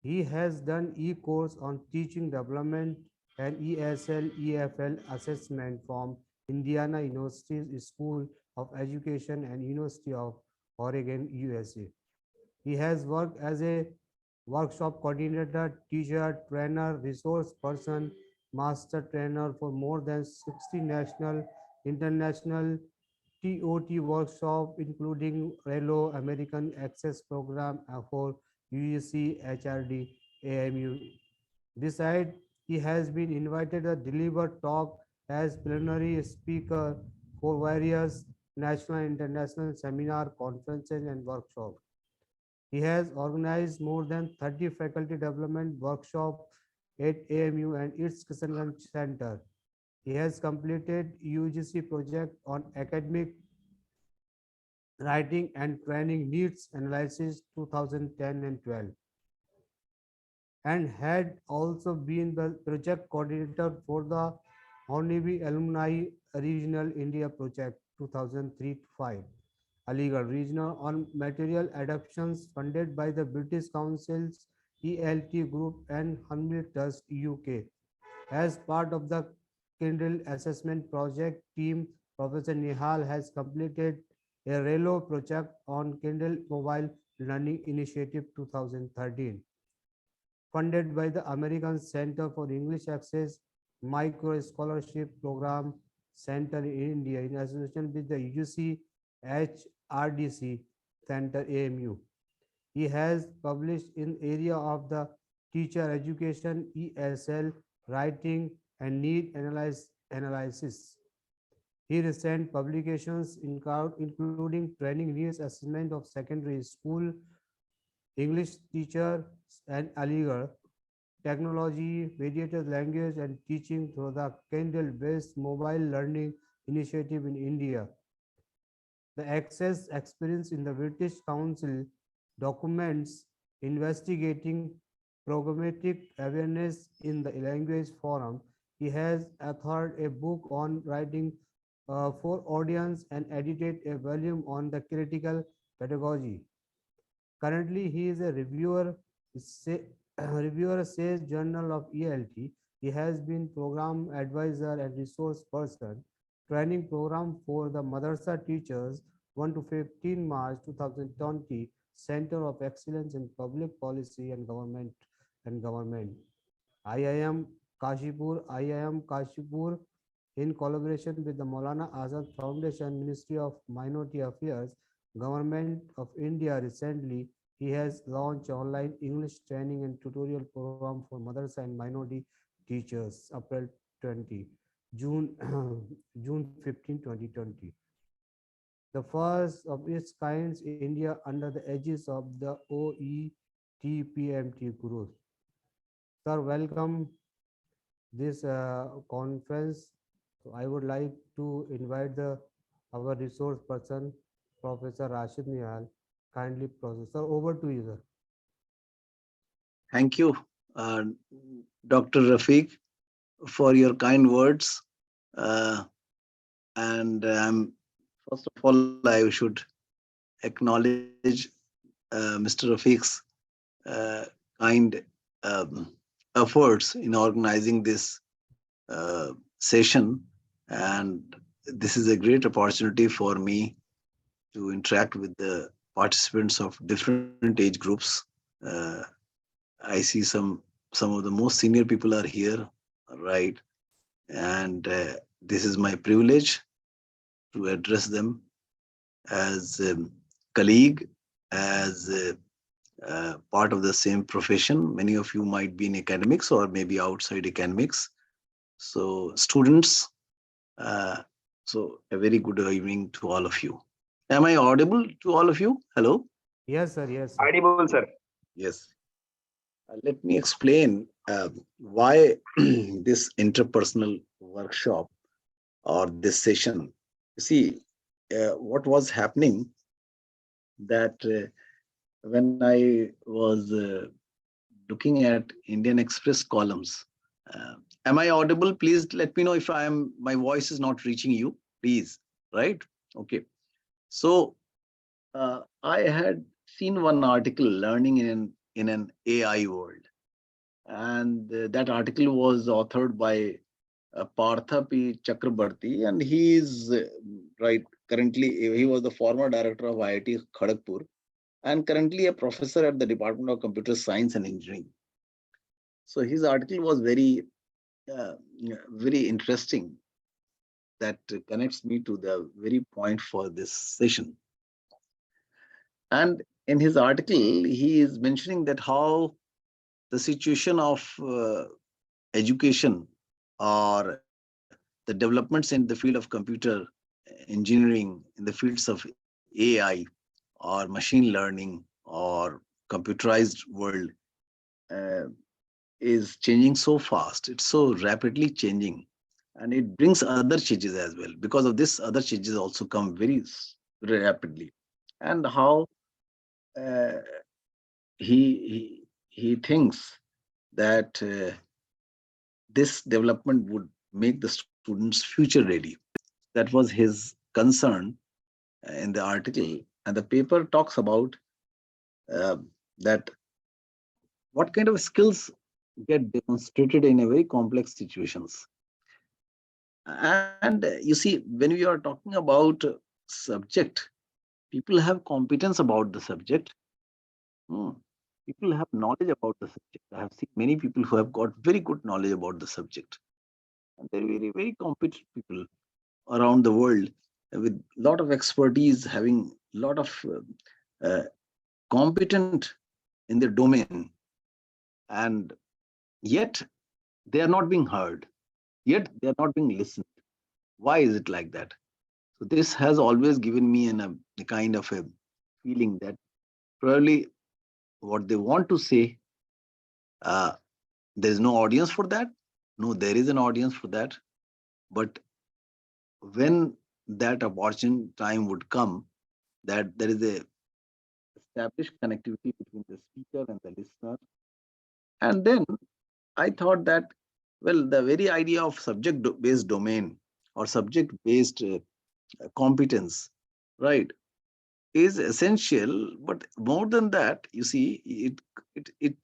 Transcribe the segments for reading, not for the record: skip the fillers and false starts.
He has done e-course on teaching development and ESL EFL assessment from Indiana University's School of Education and University of Oregon, USA. He has worked as a workshop coordinator, teacher, trainer, resource person, master trainer for more than 60 national, international TOT workshop, including RELO, American Access Program for UEC, HRD, AMU. Besides, he has been invited to deliver talk as plenary speaker for various national and international seminar, conferences, and workshops. He has organized more than 30 faculty development workshops at AMU and its Kishanganj Center. He has completed UGC project on academic writing and training needs analysis 2010 and 12, and had also been the project coordinator for the Honeybee Alumni Regional India Project 2003 to 5. Aligarh Regional on Material Adaptations funded by the British Council's ELT Group and Humble Trust UK. As part of the Kindle Assessment Project team, Professor Nehal has completed a RELO project on Kindle Mobile Learning Initiative 2013, funded by the American Center for English Access Micro Scholarship Program Center in India in association with the UC HRDC Center AMU. He has published in area of the teacher education, ESL, writing, and need analysis. He recent publications including training needs assessment of secondary school English teacher and Aligarh, technology, mediated language and teaching through the Kindle-based mobile learning initiative in India. The access experience in the British Council documents investigating programmatic awareness in the language forum. He has authored a book on writing for audience and edited a volume on the critical pedagogy. Currently, he is a reviewer, reviewer says Journal of ELT. He has been program advisor and resource person, training program for the Madrasa teachers 1 to 15 March 2020, Center of Excellence in Public Policy and Government. IIM IIM Kashipur, in collaboration with the Maulana Azad Foundation, Ministry of Minority Affairs, Government of India recently, he has launched online English training and tutorial program for madrasa and minority teachers, April 20, June, June 15, 2020. The first of its kind in India under the aegis of the OETPMT group. Sir, welcome this conference. So I would like to invite our resource person, Professor Raashid Nehal. Kindly process. Sir, over to you, sir. Thank you, uh, Dr. Rafiq, for your kind words. Uh, and First of all, I should acknowledge Mr. Rafiq's uh, kind efforts in organizing this session. And this is a great opportunity for me to interact with the participants of different age groups. Uh, I see some of the most senior people are here, right? And this is my privilege to address them as a colleague, as part of the same profession. Many of you might be in academics or maybe outside academics. So students, uh, so a very good evening to all of you. Am I audible to all of you? Hello? Yes, sir. Yes, sir. Audible, sir. Yes. Let me explain why this interpersonal workshop or this session. You see, what was happening that when I was looking at Indian Express columns, am I audible? Please let me know if my voice is not reaching you, please. Right? Okay. So I had seen one article, Learning in an in an AI world. And that article was authored by Partha P. Chakrabarti, and he is right currently, he was the former director of IIT Kharagpur and currently a professor at the Department of Computer Science and Engineering. So his article was uh, very interesting, that connects me to the very point for this session. And in his article, he is mentioning that how the situation of education or the developments in the field of computer engineering, in the fields of AI or machine learning or computerized world uh, is changing so fast. It's so rapidly changing, and it brings other changes as well. Because of this, other changes also come very rapidly. And how uh, he thinks that this development would make the students future ready. That was his concern in the article, and the paper talks about uh, that what kind of skills get demonstrated in a very complex situations. And you see, when we are talking about subject, people have competence about the subject. Hmm. People have knowledge about the subject. I have seen many people who have got very good knowledge about the subject, and they're very competent people around the world with lot of expertise, having lot of uh, competent in their domain, and yet they are not being heard, yet they are not being listened. Why is it like that? So this has always given me a kind of a feeling that probably what they want to say, uh, there is no audience for that. No, there is an audience for that, but when that opportune time would come, that there is a established connectivity between the speaker and the listener. And then I thought that, well, the very idea of subject-based domain or subject-based competence, right, is essential. But more than that, you see, it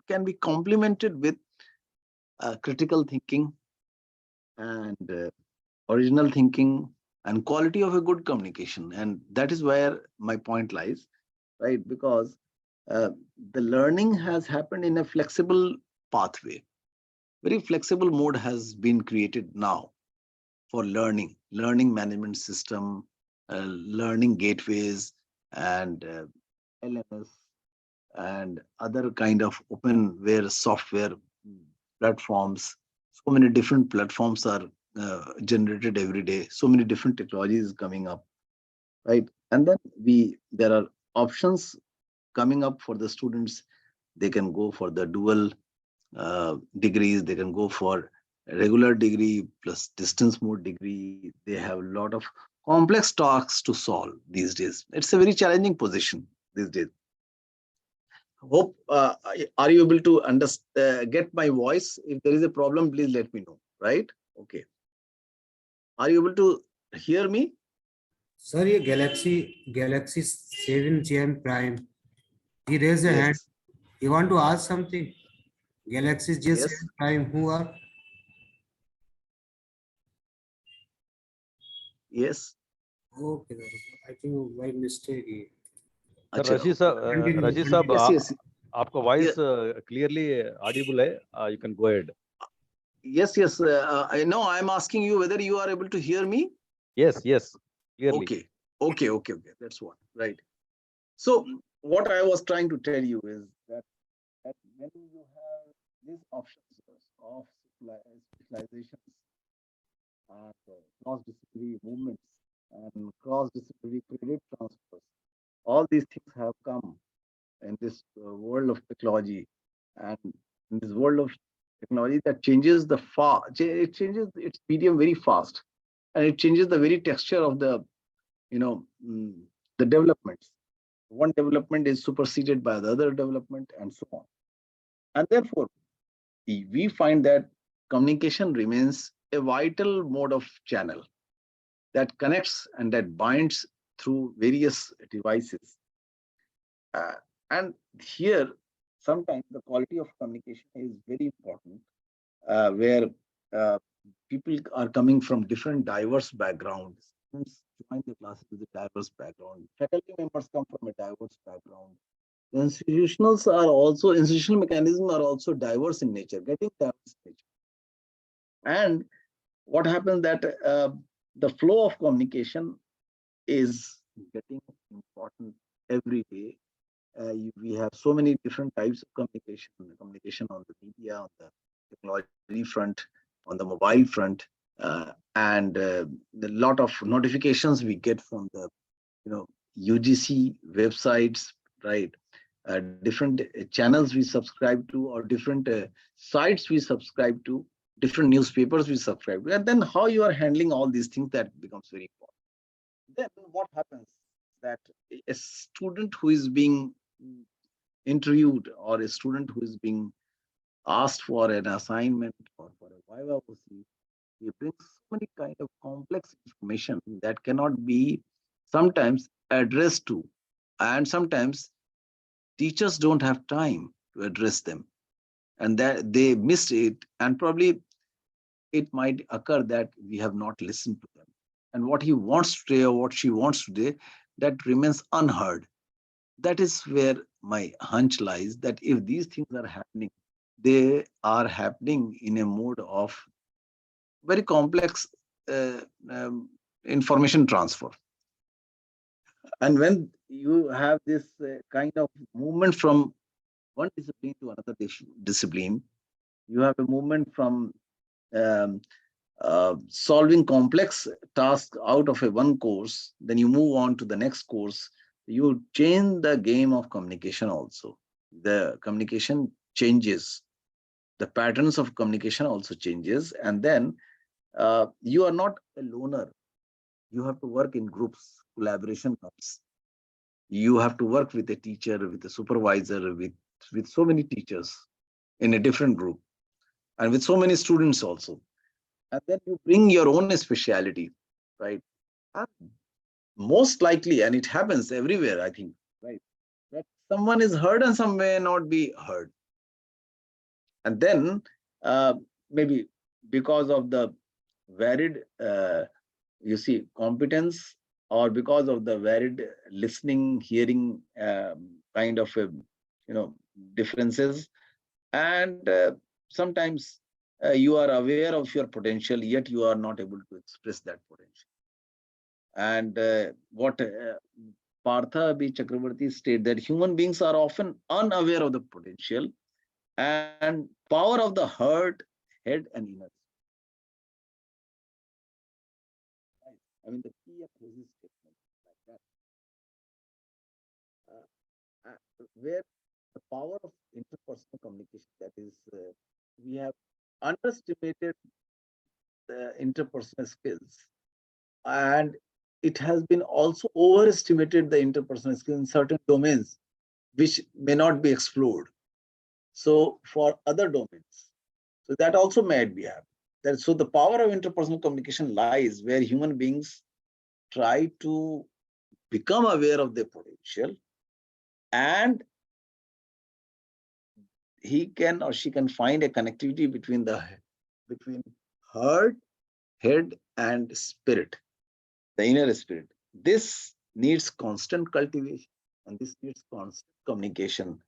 can be complemented with critical thinking and original thinking and quality of a good communication. And that is where my point lies, right? Because uh, the learning has happened in a flexible pathway. Very flexible mode has been created now for learning management system, learning gateways, and LMS, and other kind of openware software platforms. So many different platforms are generated every day. So many different technologies coming up, right? And then there are options coming up for the students. They can go for the dual degrees. They can go for a regular degree plus distance mode degree. They have a lot of complex tasks to solve these days. It's a very challenging position these days. Hope are you able to get my voice? If there is a problem, please let me know. Right? Okay. Are you able to hear me? Sir, ये Galaxy 7 GM Prime. He raised a hand. Yes. He want to ask something. Galaxy Yes. J7 Prime. Who are? Yes. Okay, sir. I think by mistake. Sir Acha, Rashid okay. साहब Continue. Rashid साहब Continue. Yes. Yes. आपका Yeah. Voice clearly Audible है you can go ahead Yes. Yes. I know. I'm asking you whether you are able to hear me. Yes yes clearly Okay. Okay. Okay. Okay. That's what. Right. So what I was trying to tell you is that when you have these options of specializations and cross-disciplinary movements and cross-disciplinary credit transfers, all these things have come in this world of technology, and in this world of technology that changes it changes its medium very fast, and it changes the very texture of the you know mm, the developments. One development is superseded by the other development, and so on. And therefore, we find that communication remains a vital mode of channel that connects and that binds through various devices. Uh, and here, sometimes the quality of communication is very important, where uh, people are coming from different diverse backgrounds. Students join the classes with a diverse background. Faculty members come from a diverse background. The institutional mechanisms are also diverse in nature, getting diverse in nature. And what happens that the flow of communication is getting important every day. We have so many different types of communication on the media, on the technology front, on the mobile front, and the lot of notifications we get from the UGC websites, right? Different channels we subscribe to, or different sites we subscribe to, different newspapers we subscribe to, and then how you are handling all these things, that becomes very important. Then what happens that a student who is being interviewed, or a student who is being asked for an assignment or for a viva voce, he brings so many kind of complex information that cannot be sometimes addressed to, and sometimes teachers don't have time to address them, and that they miss it, and probably it might occur that we have not listened to them, and what he wants today or what she wants today, that remains unheard. That is where my hunch lies, that if these things are happening, they are happening in a mode of very complex uh, um, information transfer. And when you have this kind of movement from one discipline to another discipline, you have a movement from um, solving complex tasks out of a one course, then you move on to the next course. You change the game of communication also. The communication changes. The patterns of communication also changes. And then you are not a loner. You have to work in groups. Collaboration comes. You have to work with a teacher, with a supervisor, with so many teachers in a different group, and with so many students also. And then you bring your own speciality, right? And most likely, and it happens everywhere, I think, right, that someone is heard and some may not be heard. And then uh, maybe because of the varied, competence, or because of the varied listening, hearing kind of, differences, and sometimes you are aware of your potential, yet you are not able to express that potential. And what Partha B. Chakravarti stated, that human beings are often unaware of the potential and power of the heart, head, and inner. Right? I mean, the key of his statement like that, where the power of interpersonal communication, that is, we have underestimated the interpersonal skills, and it has been also overestimated the interpersonal skills in certain domains which may not be explored. So for other domains, so that also might be happening. So the power of interpersonal communication lies where human beings try to become aware of their potential, and he can or she can find a connectivity between heart, head, and spirit, the inner spirit. This needs constant cultivation, and this needs constant communication.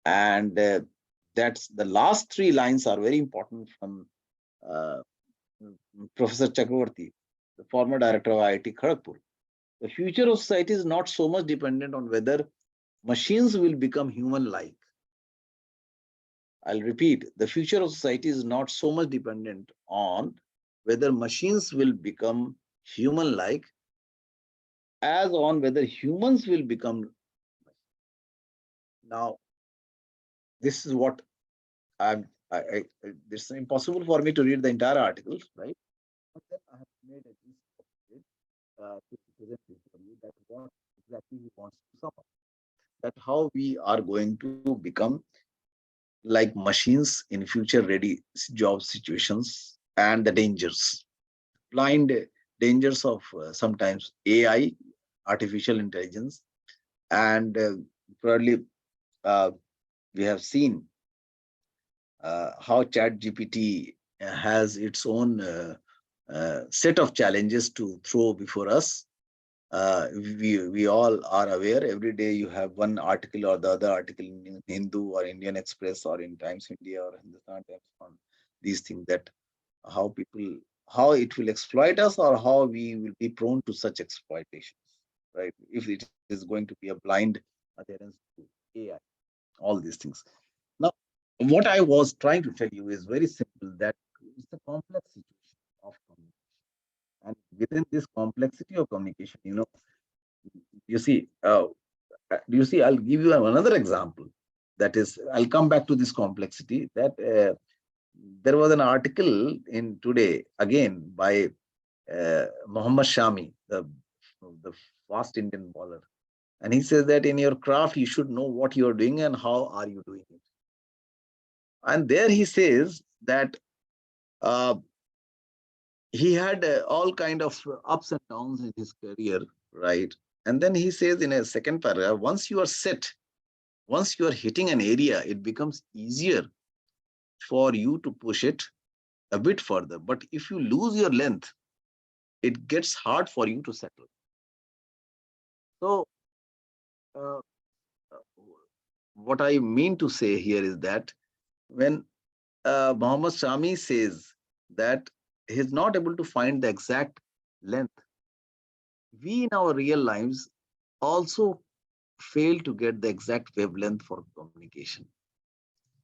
And that's the last three lines are very important from uh, Professor Chakravarti, the former director of IIT Kharagpur. The future of society is not so much dependent on whether machines will become human-like. I'll repeat, the future of society is not so much dependent on whether machines will become human-like as on whether humans will become. Now, this is what it's impossible for me to read the entire article, right? But then I have made a list of it to present it for you, that what exactly he wants to sum up. That how we are going to become like machines in future ready job situations, and the dangers, blind dangers of sometimes AI, artificial intelligence, and probably We have seen how ChatGPT has its own set of challenges to throw before us. We all are aware. Every day you have one article or the other article in Hindu or Indian Express or in Times India or Hindustan Times on these things, that how people, how it will exploit us or how we will be prone to such exploitations, right? If it is going to be a blind adherence to AI, all these things. Now, what I was trying to tell you is very simple, that it's a complex situation of communication. And within this complexity of communication, you see, you see, I'll give you another example. That is, I'll come back to this complexity. That there was an article in Today again by Mohammad Shami, the fast Indian bowler, and he says that in your craft you should know what you are doing and how are you doing it. And there he says that uh, he had all kind of ups and downs in his career, right? And then he says in a second paragraph, once you are set, once you are hitting an area, it becomes easier for you to push it a bit further. But if you lose your length, it gets hard for you to settle. So, uh, what I mean to say here is that when Muhammad Shami says that he's not able to find the exact length, we in our real lives also fail to get the exact wavelength for communication.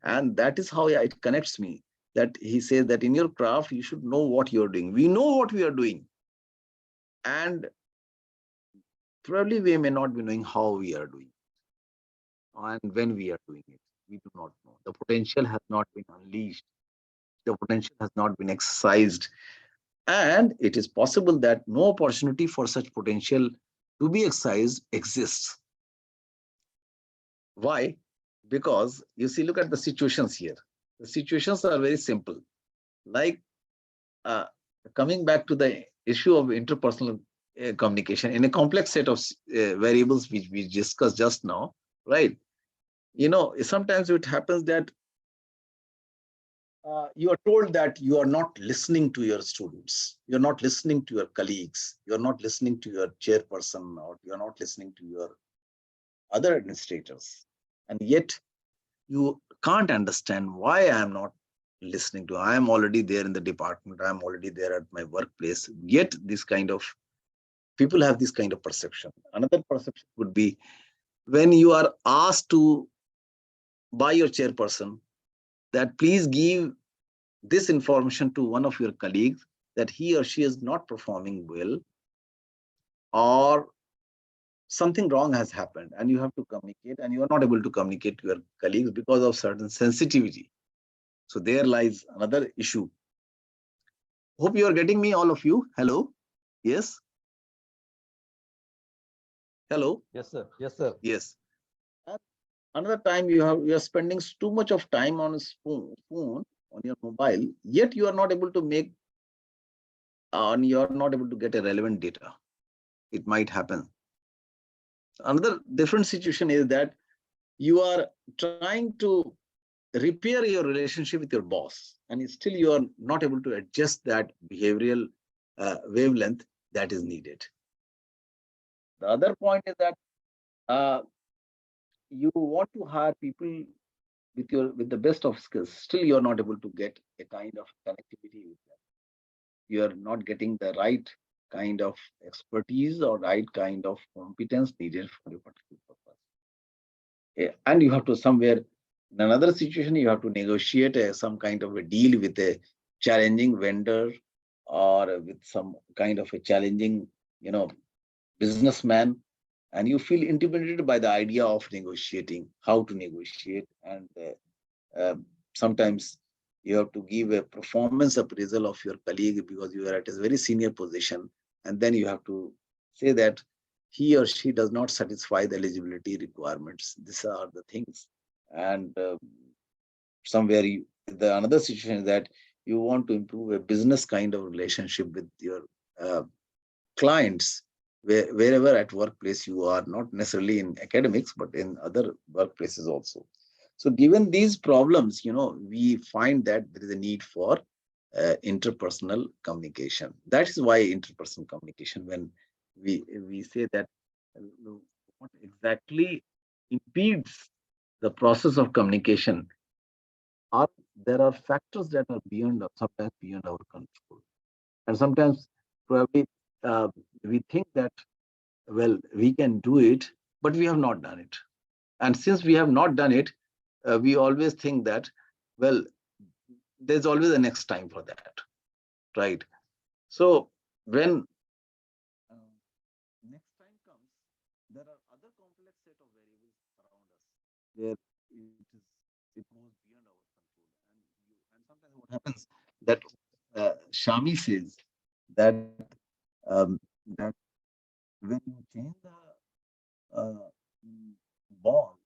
And that is how it connects me. That he says that in your craft, you should know what you're doing. We know what we are doing. And probably we may not be knowing how we are doing and when we are doing it. We do not know. The potential has not been unleashed. The potential has not been exercised. And it is possible that no opportunity for such potential to be exercised exists. Why? Because you see, look at the situations here. The situations are very simple. Like uh, coming back to the issue of interpersonal communication in a complex set of variables which we discussed just now, right? Sometimes it happens that you are told that you are not listening to your students, you're not listening to your colleagues, you're not listening to your chairperson, or you're not listening to your other administrators. And yet you can't understand why I am not listening to. I am already there in the department, I am already there at my workplace. Yet this kind of people have this kind of perception. Another perception would be when you are asked to by your chairperson that please give this information to one of your colleagues that he or she is not performing well, or something wrong has happened, and you have to communicate and you are not able to communicate to your colleagues because of certain sensitivity. So there lies another issue. Hope you are getting me, all of you. Hello. Yes. Hello. Yes, sir. Yes, sir. Yes. And another time you are spending too much of time on a phone on your mobile, yet you are not able to make and you are not able to get a relevant data. It might happen. Another different situation is that you are trying to repair your relationship with your boss, and still you are not able to adjust that behavioral wavelength that is needed. The other point is that uh, you want to hire people with the best of skills, still you are not able to get a kind of connectivity with them. You are not getting the right kind of expertise or right kind of competence needed for a particular purpose. And you have to somewhere, in another situation, you have to negotiate some kind of a deal with a challenging vendor, or with some kind of a challenging, businessman, and you feel intimidated by the idea of negotiating, how to negotiate. And sometimes you have to give a performance appraisal of your colleague because you are at a very senior position, and then you have to say that he or she does not satisfy the eligibility requirements. These are the things. And somewhere the another situation is that you want to improve a business kind of relationship with your uh, clients, wherever at workplace you are, not necessarily in academics but in other workplaces also. So given these problems, we find that there is a need for interpersonal communication. That is why interpersonal communication, when we say that what exactly impedes the process of communication, are there are factors that are beyond, sometimes beyond our control. And sometimes probably we think that, well, we can do it, but we have not done it. And since we have not done it, we always think that, well, there's always a next time for that, right? So when next time comes, there are other complex set of variables around us where it goes beyond our control. And sometimes what happens that Shami says that that when you change the ball,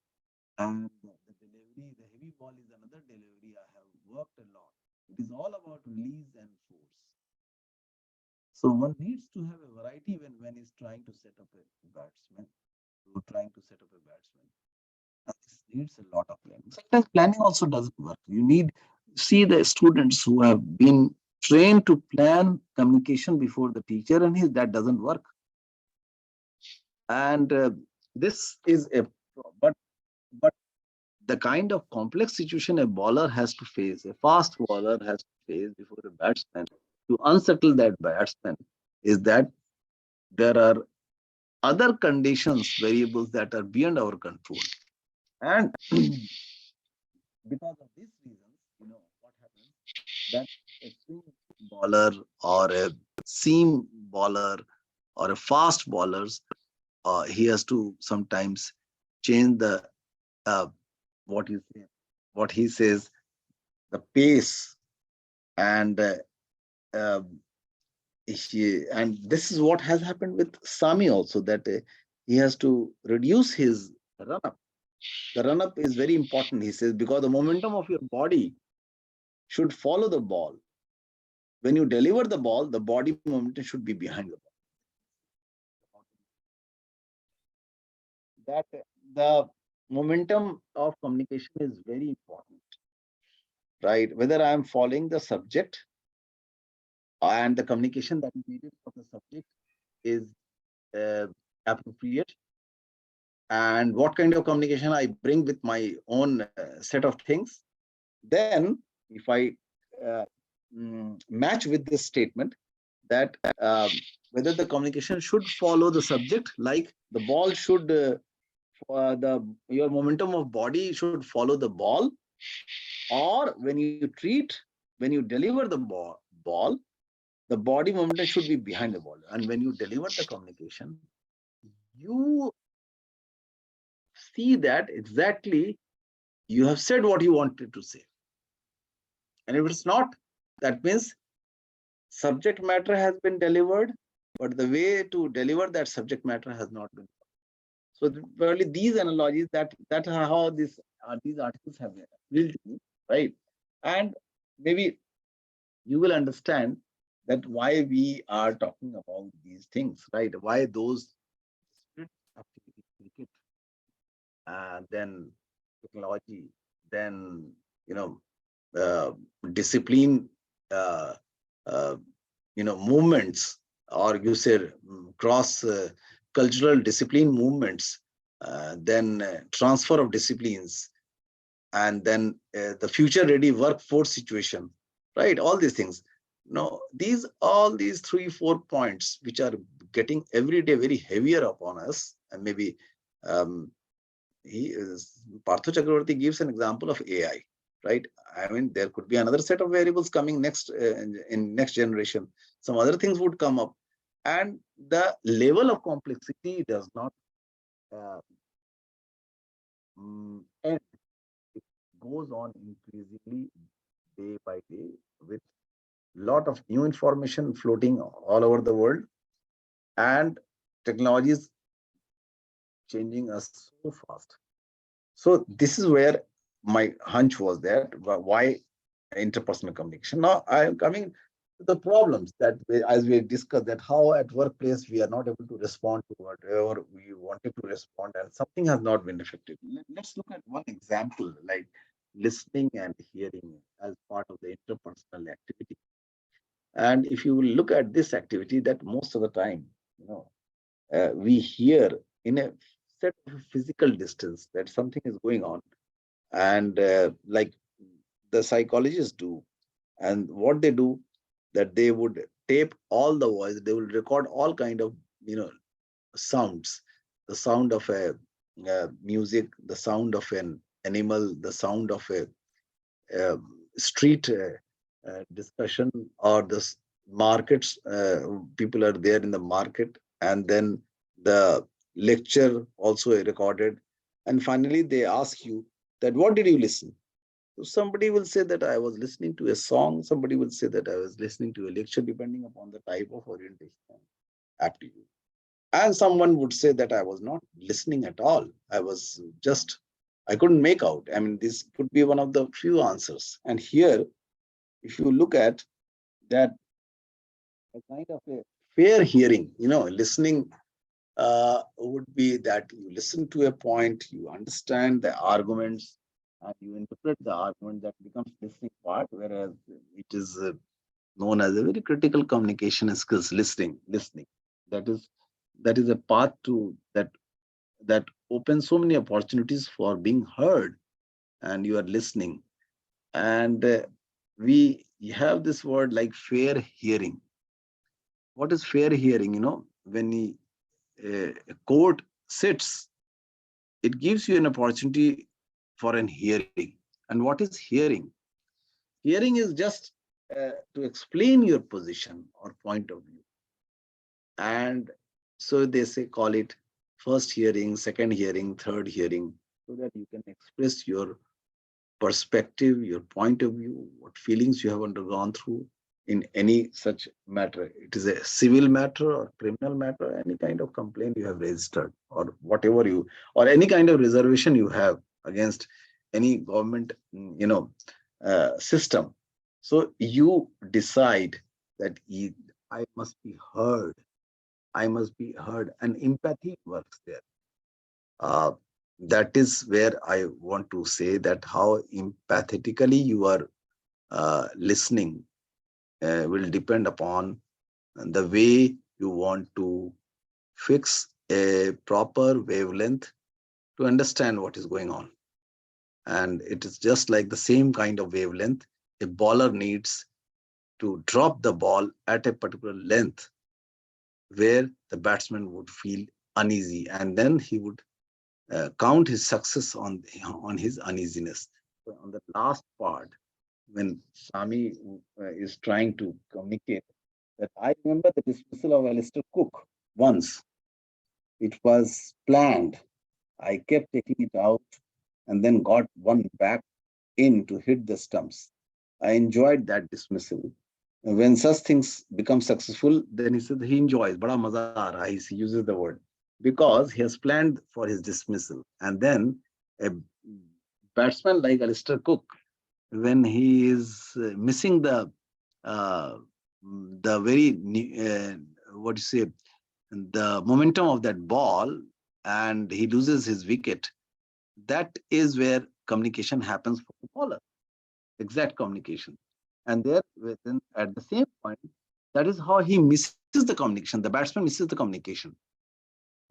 and the delivery, the heavy ball is another delivery. I have worked a lot. It is all about release and force. So one needs to have a variety when he's trying to set up a batsman, or trying to set up a batsman. And this needs a lot of planning. Sometimes planning also doesn't work. You need see the students who have been trained to plan communication before the teacher, and that doesn't work. And this is a but the kind of complex situation a bowler has to face, a fast bowler has to face before a batsman to unsettle that batsman, is that there are other conditions, variables that are beyond our control. And because of these reasons, what happens that a swing bowler or a seam bowler or a fast bowlers, he has to sometimes change the uh, what he says, the pace, and and this is what has happened with Sami also, that he has to reduce his run up. The run up is very important, he says, because the momentum of your body should follow the ball. When you deliver the ball, the body momentum should be behind the ball. That the momentum of communication is very important, right? Whether I am following the subject and the communication that is needed for the subject is appropriate, and what kind of communication I bring with my own set of things, then if I uh, match with this statement that whether the communication should follow the subject, like the ball should your momentum of body should follow the ball, or when you deliver the ball, the body momentum should be behind the ball. And when you deliver the communication, you see that exactly you have said what you wanted to say. And if it's not, that means subject matter has been delivered, but the way to deliver that subject matter has not been. So probably these analogies, that are how these articles have been built, right? And maybe you will understand that why we are talking about these things, right? Why those activities, cricket, then technology, then uh, discipline, uh, uh, movements, or you said cross cultural discipline movements, then transfer of disciplines, and then the future ready workforce situation, right? All these things. All these 3-4 points which are getting every day very heavier upon us, and maybe um, Partho Chakravarti gives an example of AI, right? I mean, there could be another set of variables coming next in next generation. Some other things would come up, and the level of complexity does not uh, end. It goes on increasingly day by day with lot of new information floating all over the world, and technology is changing us so fast. So this is where my hunch was that why interpersonal communication. Now I am coming the problems that as we discussed, that how at workplace we are not able to respond to whatever we wanted to respond, and something has not been effective. Let's look at one example, like listening and hearing as part of the interpersonal activity. And if you look at this activity, that most of the time, we hear in a set of physical distance that something is going on, and like the psychologists do, and what they do, that they would tape all the voice, they will record all kind of sounds, the sound of a music, the sound of an animal, the sound of a street discussion, or the markets, people are there in the market, and then the lecture also recorded, and finally they ask you that what did you listen. So somebody will say that I was listening to a song, somebody will say that I was listening to a lecture, depending upon the type of orientation aptitude. And someone would say that I was not listening at all. I was just, I couldn't make out. I mean, this could be one of the few answers. And here, if you look at that, a kind of a fair hearing, listening would be that you listen to a point, you understand the arguments, and you interpret the argument, that becomes listening part, whereas it is known as a very critical communication skills, listening. That is that is a path to that opens so many opportunities for being heard, and you are listening. And we have this word like fair hearing. What is fair hearing? When a court sits, it gives you an opportunity for an hearing. And what is hearing? Hearing is just to explain your position or point of view. And so they say, call it first hearing, second hearing, third hearing, so that you can express your perspective, your point of view, what feelings you have undergone through in any such matter. It is a civil matter or criminal matter, any kind of complaint you have registered, or whatever or any kind of reservation you have against any government, system. So you decide that I must be heard. I must be heard, and empathy works there. Uh, that is where I want to say that how empathetically you are listening will depend upon the way you want to fix a proper wavelength to understand what is going on. And it is just like the same kind of wavelength a bowler needs to drop the ball at a particular length where the batsman would feel uneasy, and then he would count his success on his uneasiness. So on the last part, when Sami is trying to communicate, that I remember the dismissal of Alistair Cook once. It was planned. I kept taking it out and then got one back in to hit the stumps. I enjoyed that dismissal. When such things become successful, then he said he enjoys. Bada maza aa raha, he uses the word, because he has planned for his dismissal. And then a batsman like Alistair Cook, when he is missing the very what do you say, the momentum of that ball, and he loses his wicket, that is where communication happens for the bowler, exact communication. And there, then at the same point, that is how he misses the communication. The batsman misses the communication.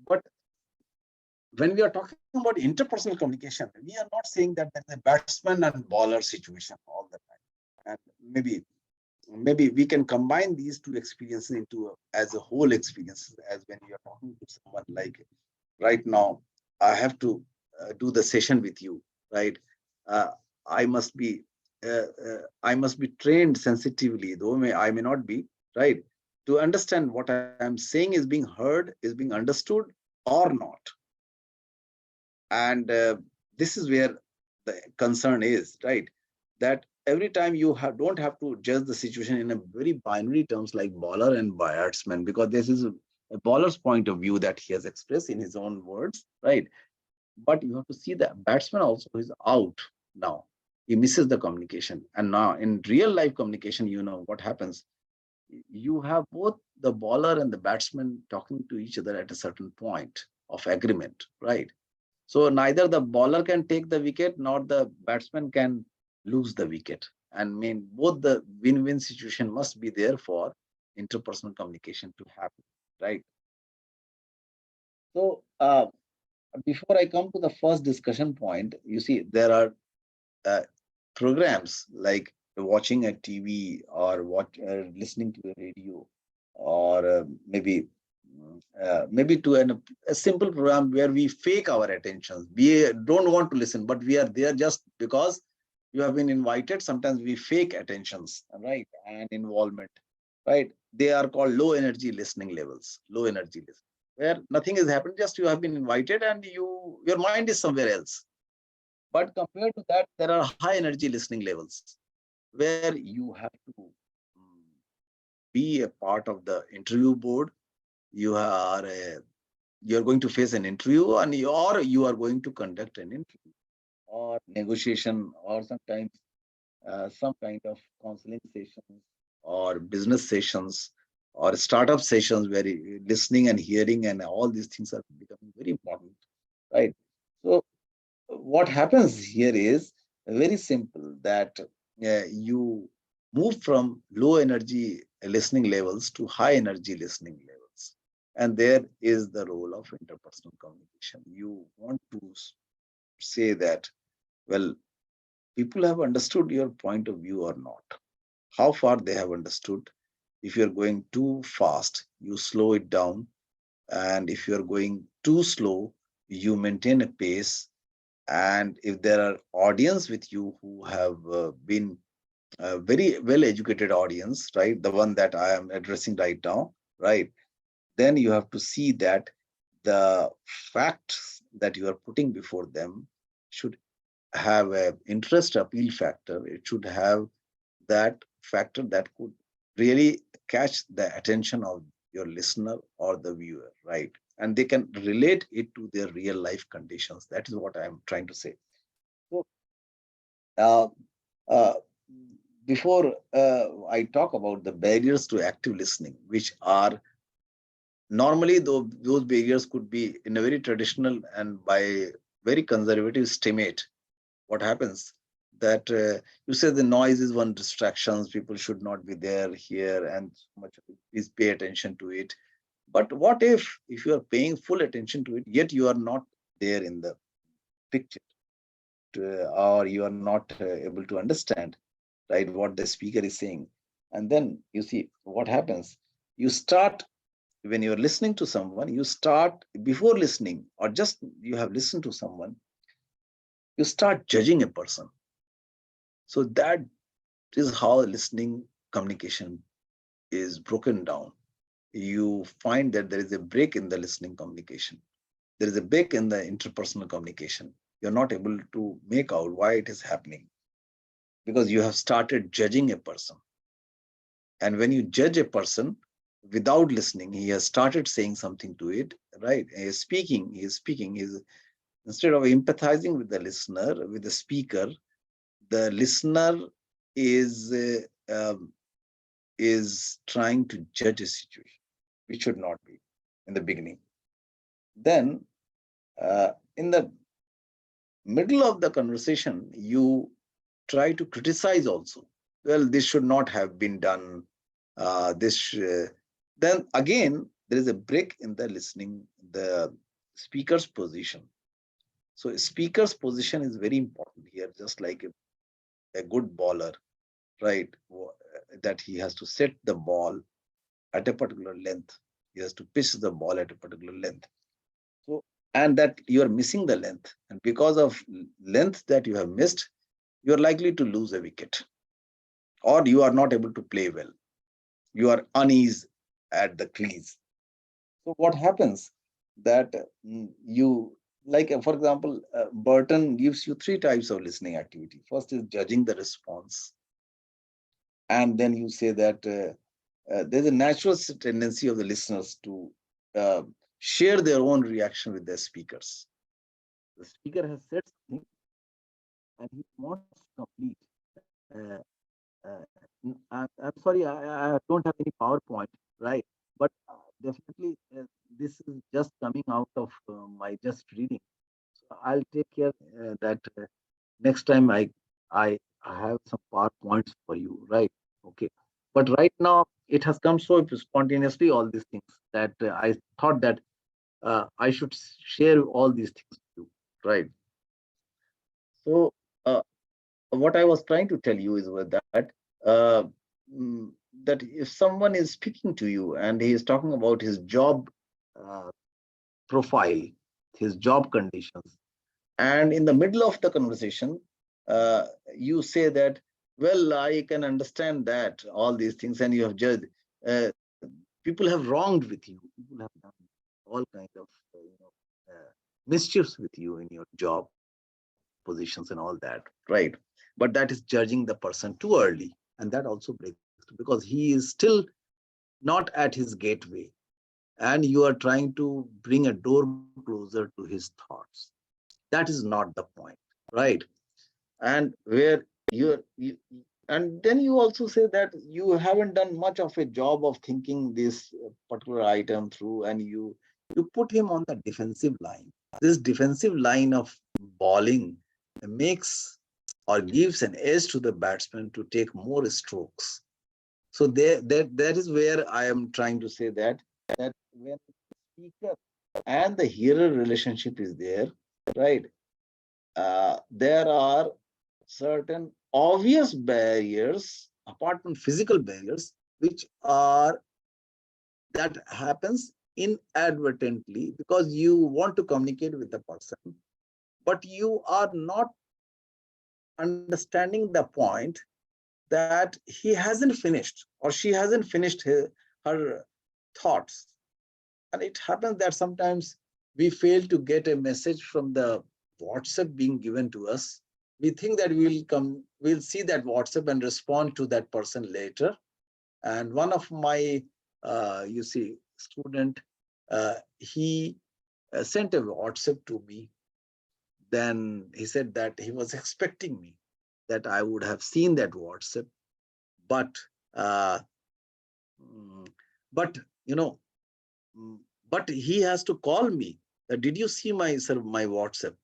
But when we are talking about interpersonal communication, we are not saying that there's a batsman and bowler situation all the time. And maybe we can combine these two experiences into as a whole experience. As when you're talking to someone, like right now, I have to do the session with you, right? uh, I must be I must be trained sensitively, though I may not be, right, to understand what I am saying is being heard, is being understood or not. And this is where the concern is, right? That every time you don't have to judge the situation in a very binary terms like bowler and batsman, because this is a bowler's point of view that he has expressed in his own words, right? But you have to see that batsman also is out now. He misses the communication. And now in real life communication, what happens? you have both the bowler and the batsman talking to each other at a certain point of agreement, right? So neither the bowler can take the wicket nor the batsman can lose the wicket. And mean both the win-win situation must be there for interpersonal communication to happen, right? So before I come to the first discussion point, you see there are uh, programs like watching a TV or listening to a radio, or maybe to a simple program where we fake our attentions. We don't want to listen, but we are there just because you have been invited. Sometimes we fake attentions, right, and involvement, right? They are called low energy listening levels, low energy listening, where nothing has happened, just you have been invited and your mind is somewhere else. But compared to that, there are high energy listening levels where you have to mm, be a part of the interview board. You are going to face an interview, or you are going to conduct an interview or negotiation, or sometimes some kind of counseling sessions or business sessions or startup sessions where listening and hearing and all these things are becoming very important, right? So what happens here is very simple, that you move from low energy listening levels to high energy listening levels, and there is the role of interpersonal communication. You want to say that, well, people have understood your point of view or not, how far they have understood. If you're going too fast, you slow it down, and if you're going too slow, you maintain a pace. And if there are audience with you who have been a very well educated audience, right, the one that I am addressing right now, right, then you have to see that the facts that you are putting before them should have a interest appeal factor. It should have that factor that could really catch the attention of your listener or the viewer, right? And they can relate it to their real life conditions. That is what I'm trying to say. So, uh, uh, before I talk about the barriers to active listening, which are normally, though, those barriers could be in a very traditional and by very conservative estimate. What happens that you say the noise is one distractions, people should not be there here, and so much of it, please pay attention to it. But what if you are paying full attention to it, yet you are not there in the picture, or you are not able to understand, right, what the speaker is saying. And then you see what happens. You start, when you're listening to someone, you start, before listening or just you have listened to someone, you start judging a person. So that is how listening communication is broken down. You find that there is a break in the listening communication. There is a break in the interpersonal communication. You're not able to make out why it is happening, because you have started judging a person. And when you judge a person without listening, he has started saying something to it, right? He's instead of empathizing with the listener, with the speaker, the listener is is trying to judge a situation, which should not be in the beginning. Then, in the middle of the conversation, you try to criticize also. Well, this should not have been done. Then again, there is a break in the listening, the speaker's position. So, speaker's position is very important here, just like a good bowler, right? That he has to set the ball at a particular length. He has to pitch the ball at a particular length. So, and that you are missing the length. And because of length that you have missed, you are likely to lose a wicket, or you are not able to play well. You are unease at the crease. So what happens that you, like, for example, Burton gives you three types of listening activity. First is judging the response. And then you say that there's a natural tendency of the listeners to uh, share their own reaction with their speakers. The speaker has said something and he wants to complete. I'm sorry, I don't have any PowerPoint, right? But definitely, this is just coming out of my just reading. So I'll take care that next time I have some PowerPoints for you, right? Okay. But right now, it has come so spontaneously, all these things, that I thought that I should share all these things with you, right? So, what I was trying to tell you is with that uh, mm, that if someone is speaking to you and he is talking about his job uh, profile, his job conditions, and in the middle of the conversation, uh, you say that, well, I can understand that all these things, and you have judged. Uh, People have wronged with you. People have done all kind of mischiefs with you in your job positions and all that, right? But that is judging the person too early, and that also breaks because he is still not at his gateway, and you are trying to bring a door closer to his thoughts. That is not the point, right? And where you and then you also say that you haven't done much of a job of thinking this particular item through, and you put him on the defensive line. This defensive line of bowling makes or gives an edge to the batsman to take more strokes. So that is where I am trying to say that when the speaker and the hearer relationship is there, right? There are certain obvious barriers apart from physical barriers which are that happens inadvertently because you want to communicate with the person, but you are not understanding the point that he hasn't finished or she hasn't finished her thoughts. And it happens that sometimes we fail to get a message from the WhatsApp being given to us. We think that we'll see that WhatsApp and respond to that person later. And one of my, student, he sent a WhatsApp to me. Then he said that he was expecting me, that I would have seen that WhatsApp, but, uh, mm, but you know, Mm, but he has to call me. Did you see my my WhatsApp?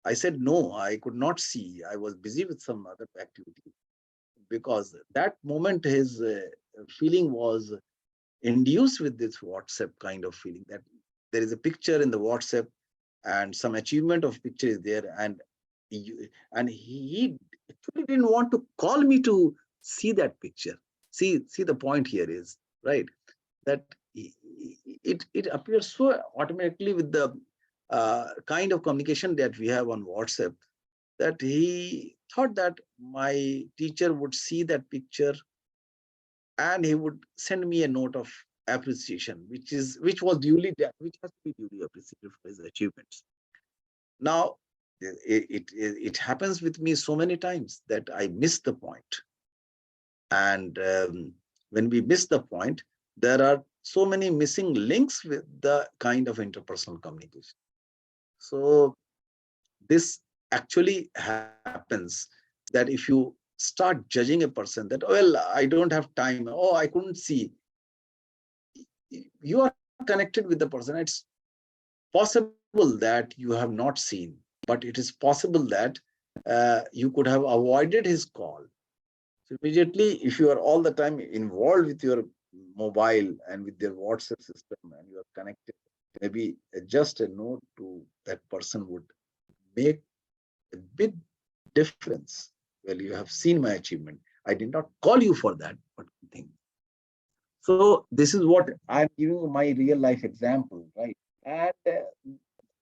I said no, I could not see. I was busy with some other activity because that moment his feeling was induced with this WhatsApp kind of feeling that there is a picture in the WhatsApp and some achievement of picture is there, and he actually didn't want to call me to see that picture. See the point here is right that it appears so automatically with the kind of communication that we have on WhatsApp that he thought that my teacher would see that picture and he would send me a note of appreciation, which was which has to be duly appreciated for his achievements. Now, it happens with me so many times that I miss the point. And when we miss the point, there are so many missing links with the kind of interpersonal communication. So this actually happens that if you start judging a person that, well, I don't have time, oh, I couldn't see, you are connected with the person. It's possible that you have not seen, but it is possible that you could have avoided his call. So immediately, if you are all the time involved with your mobile and with their WhatsApp system and you are connected, maybe just a note to that person would make a big difference. Well, you have seen my achievement. I did not call you for that thing. So this is what I'm giving you my real life example, right?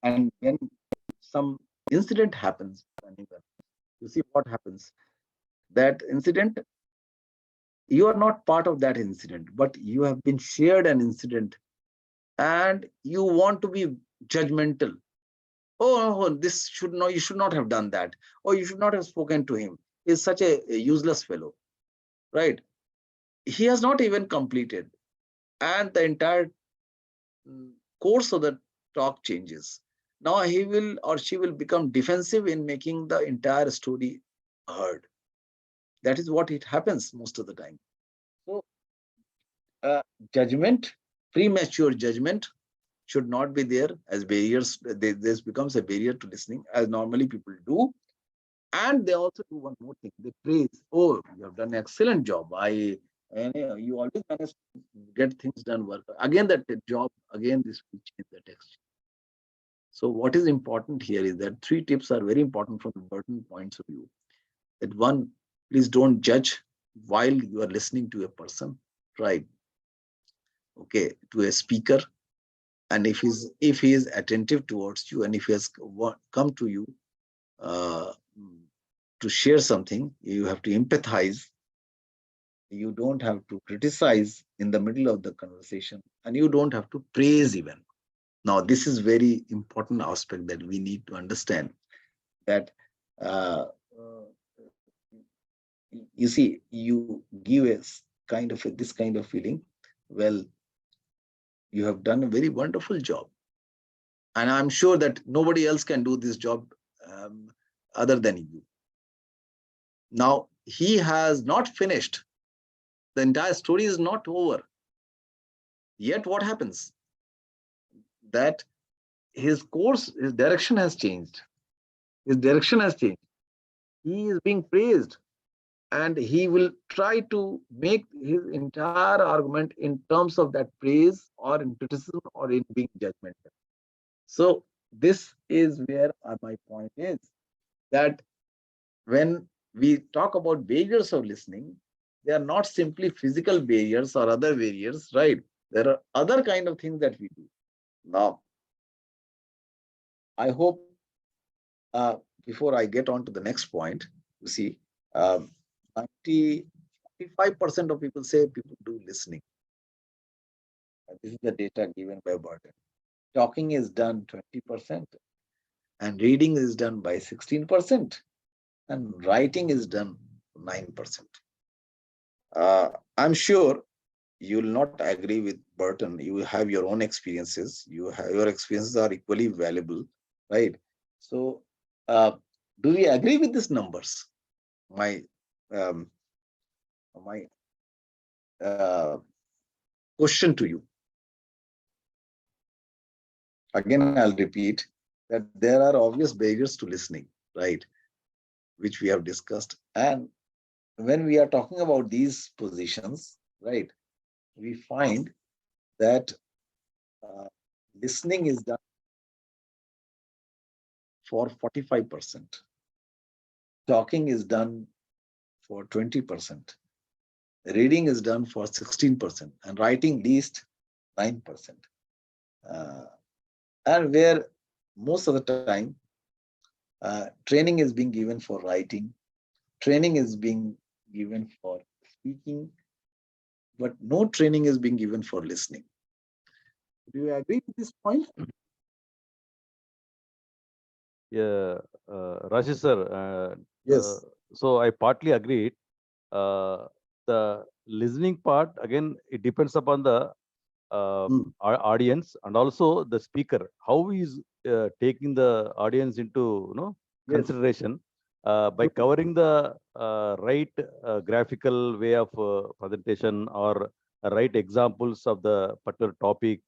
And when some incident happens, you see what happens. That incident, you are not part of that incident, but you have been shared an incident and you want to be judgmental. Oh, this should not, you should not have done that. Or you should not have spoken to him. He's such a useless fellow, right? He has not even completed. And the entire course of the talk changes. Now he will or she will become defensive in making the entire story heard. That is what it happens most of the time. So judgment, premature judgment should not be there as barriers. This becomes a barrier to listening, as normally people do. And they also do one more thing. They praise, oh, you have done an excellent job. And you always manage to get things done well. Again, that job, again, this will change the text. So what is important here is that 3 tips are very important from the Burton points of view. That one, please don't judge while you are listening to a person, right? Okay, to a speaker. And if he is attentive towards you, and if he has come to you uh, to share something, you have to empathize. You don't have to criticize in the middle of the conversation, and you don't have to praise even. Now, this is very important aspect that we need to understand, that uh, uh, you see, you give this kind of feeling. Well, you have done a very wonderful job, and I'm sure that nobody else can do this job um, other than you. Now, he has not finished. The entire story is not over. Yet what happens? That his course, his direction has changed. His direction has changed. He is being praised, and he will try to make his entire argument in terms of that praise or in criticism or in being judgmental. So this is where my point is, that when we talk about barriers of listening, they are not simply physical barriers or other barriers, right? There are other kind of things that we do. Now, I hope before I get on to the next point, you see, 95% of people say people do listening. This is the data given by Bharat. Talking is done 20%, and reading is done by 16%, and writing is done 9%. I'm sure you will not agree with Burton. You have your own experiences. Your experiences are equally valuable, right? So, uh, do we agree with these numbers? My um, my uh, question to you again. I'll repeat that there are obvious barriers to listening, right? Which we have discussed, and when we are talking about these positions, right, we find that uh, listening is done for 45%. Talking is done for 20%. Reading is done for 16%, and writing least 9%. Uh, and where most of the time training is being given for writing, training is being given for speaking, but no training is being given for listening. Do you agree with this point? Yeah, Rajesh sir. Yes. So I partly agreed. The listening part again, it depends upon the Mm. audience and also the speaker. How he is taking the audience into Yes. consideration by Good. covering the right graphical way of presentation or right examples of the particular topic.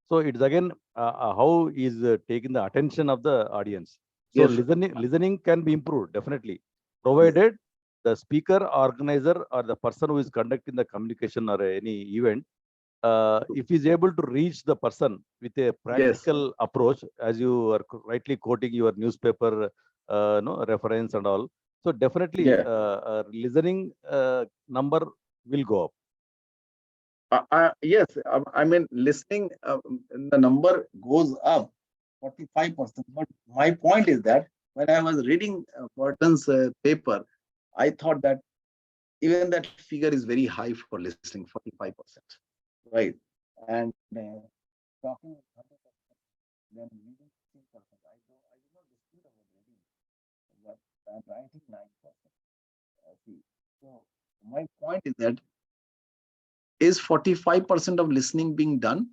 So it's again how is taking the attention of the audience. So Yes. listening can be improved definitely, Yes. provided the speaker, organizer, or the person who is conducting the communication or any event, if he's able to reach the person with a Yes. practical approach, as you are rightly quoting your newspaper reference and all. So definitely Yeah. listening number will go up. Yes. I mean, listening, the number goes up 45%. But my point is that when I was reading Burton's paper, I thought that even that figure is very high for listening, 45%. Right. And talking 100%, then reading 16%. I do not dispute about reading, but I'm writing 9%. See, so my point is that is 45% of listening being done?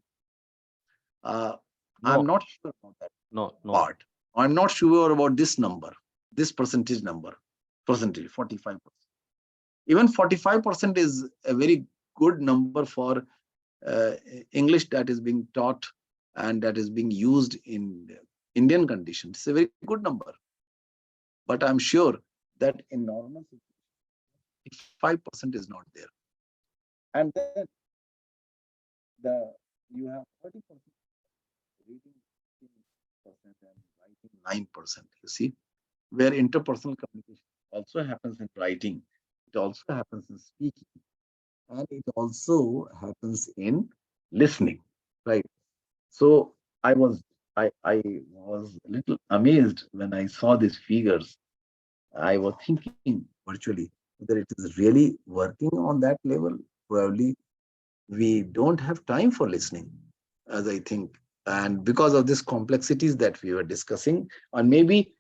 Uh, I'm No, not sure about that no. part. I'm not sure about this number, this percentage number, percentage 45%. Even 45% is a very good number for English that is being taught and that is being used in Indian conditions. It's a very good number. But I'm sure that in normal situations, 5% is not there. And then you have 30% reading 15% and writing 9%. You see, where interpersonal communication also happens in writing, it also happens in speaking, and it also happens in listening, right? So I was a little amazed when I saw these figures. I was thinking virtually whether it is really working on that level. Probably we don't have time for listening, as I think. And because of these complexities that we were discussing, or maybe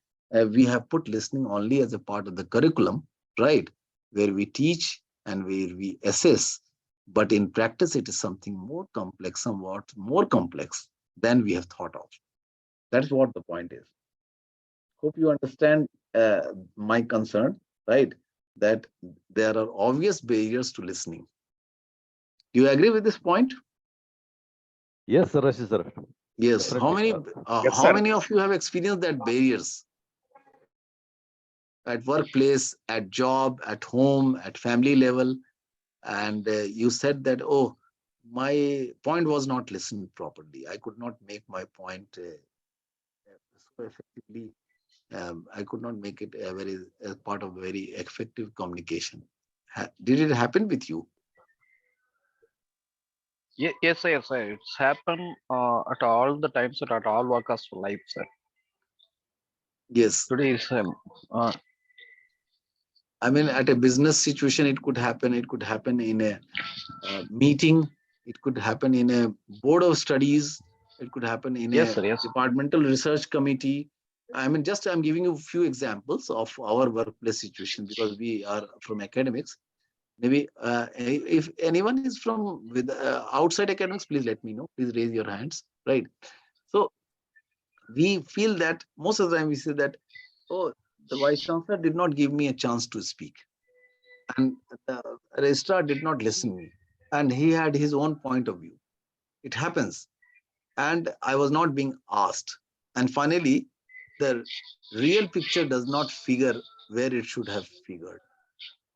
we have put listening only as a part of the curriculum, right? Where we teach and where we assess. But in practice, it is something more complex, somewhat more complex than we have thought of. That's what the point is. Hope you understand my concern, right? That there are obvious barriers to listening. Do you agree with this point? Yes, sir, Rashi, sir. Yes. Definitely. Yes, How sir. many of you have experienced that barriers at workplace, at job, at home, at family level? And you said that, oh, my point was not listened properly. I could not make my point so effectively. I could not make it as part of very effective communication. Did it happen with you? Yes, sir. Yes, sir. It's happened at all the times at all walks of life, sir. Yes. Today is I mean, at a business situation, it could happen. It could happen in a meeting. It could happen in a board of studies. It could happen in yes, a sir. Yes, departmental research committee. I mean, just I'm giving you a few examples of our workplace situation because we are from academics. Maybe if anyone is from with outside academics, please let me know. Please raise your hands. Right. So we feel that most of the time we say that, oh, the vice chancellor did not give me a chance to speak, and the registrar did not listen me, and he had his own point of view. It happens, and I was not being asked. And finally, the real picture does not figure where it should have figured.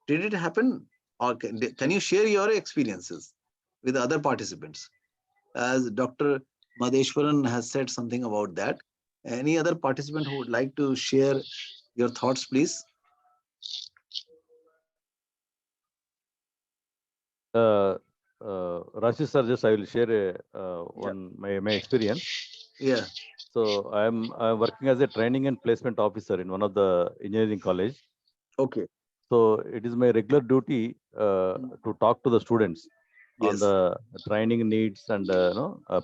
Did it happen? Or can you share your experiences with other participants? As Dr. Madheshwaran has said something about that. Any other participant who would like to share your thoughts, please? Rashi, sir, just I will share my experience. Yeah. So I'm working as a training and placement officer in one of the engineering college. Okay. So it is my regular duty to talk to the students on Yes. the training needs and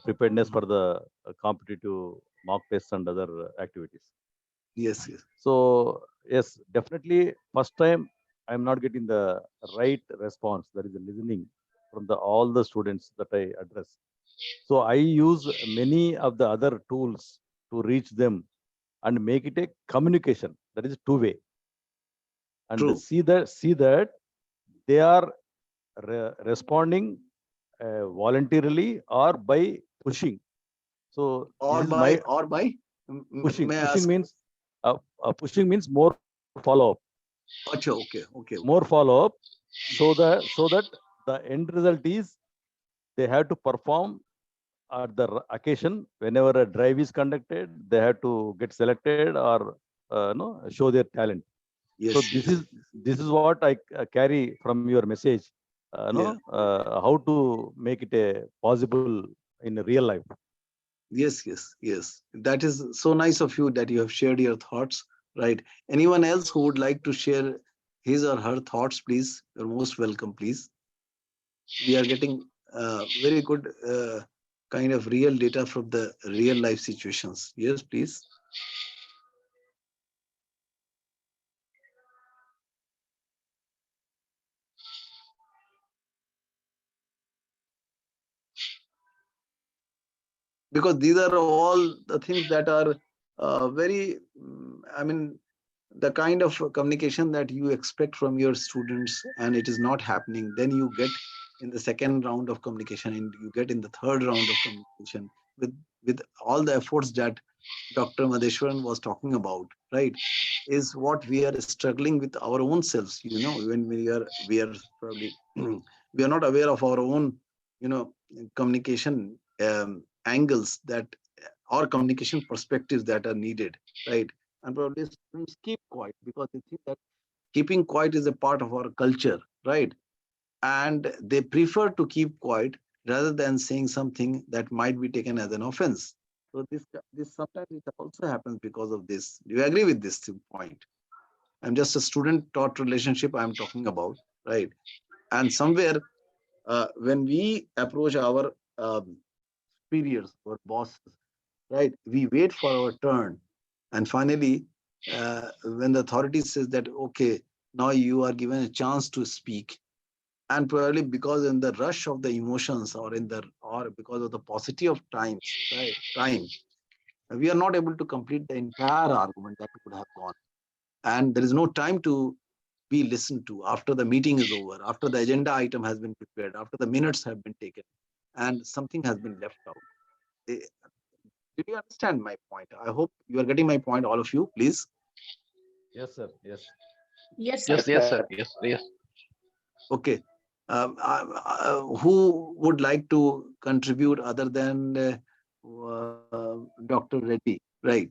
preparedness for the competitive mock tests and other activities. Yes. Yes. So yes, definitely first time I'm not getting the right response. That is the listening from all the students that I address. So I use many of the other tools to reach them and make it a communication that is two-way. And True. see that they are responding voluntarily or by pushing. So Or this is my by pushing. may I Pushing ask? means pushing means more follow up. Acha, okay. More follow up, so that the end result is they have to perform at the occasion whenever a drive is conducted. They have to get selected or show their talent. Yes. So this is what I carry from your message. Yeah. How to make it a possible in real life. Yes. That is so nice of you that you have shared your thoughts. Right. Anyone else who would like to share his or her thoughts, please? You're most welcome, please. We are getting very good kind of real data from the real life situations. Yes, please. Because these are all the things that are very, I mean, the kind of communication that you expect from your students and it is not happening, then you get in the second round of communication and you get in the third round of communication with all the efforts that Dr. Madheshwaran was talking about, right? Is what we are struggling with our own selves, when we are probably we are not aware of our own, communication angles that or communication perspectives that are needed, right? And probably students keep quiet because they think that keeping quiet is a part of our culture, right? And they prefer to keep quiet rather than saying something that might be taken as an offense. So this sometimes it also happens because of this. Do you agree with this point? I'm just a student-taught relationship I'm talking about, right? And somewhere when we approach our superiors or bosses, right, we wait for our turn, and finally, when the authority says that okay, now you are given a chance to speak, and probably because in the rush of the emotions or because of the paucity of time, we are not able to complete the entire argument that would have gone, and there is no time to be listened to after the meeting is over, after the agenda item has been prepared, after the minutes have been taken, and something has been left out. Eh, Did you understand my point? I hope you are getting my point, all of you, please. Yes, sir. Yes. Yes, sir. Yes, yes, sir. Yes, yes. Okay. Who would like to contribute other than Dr. Reddy? Right.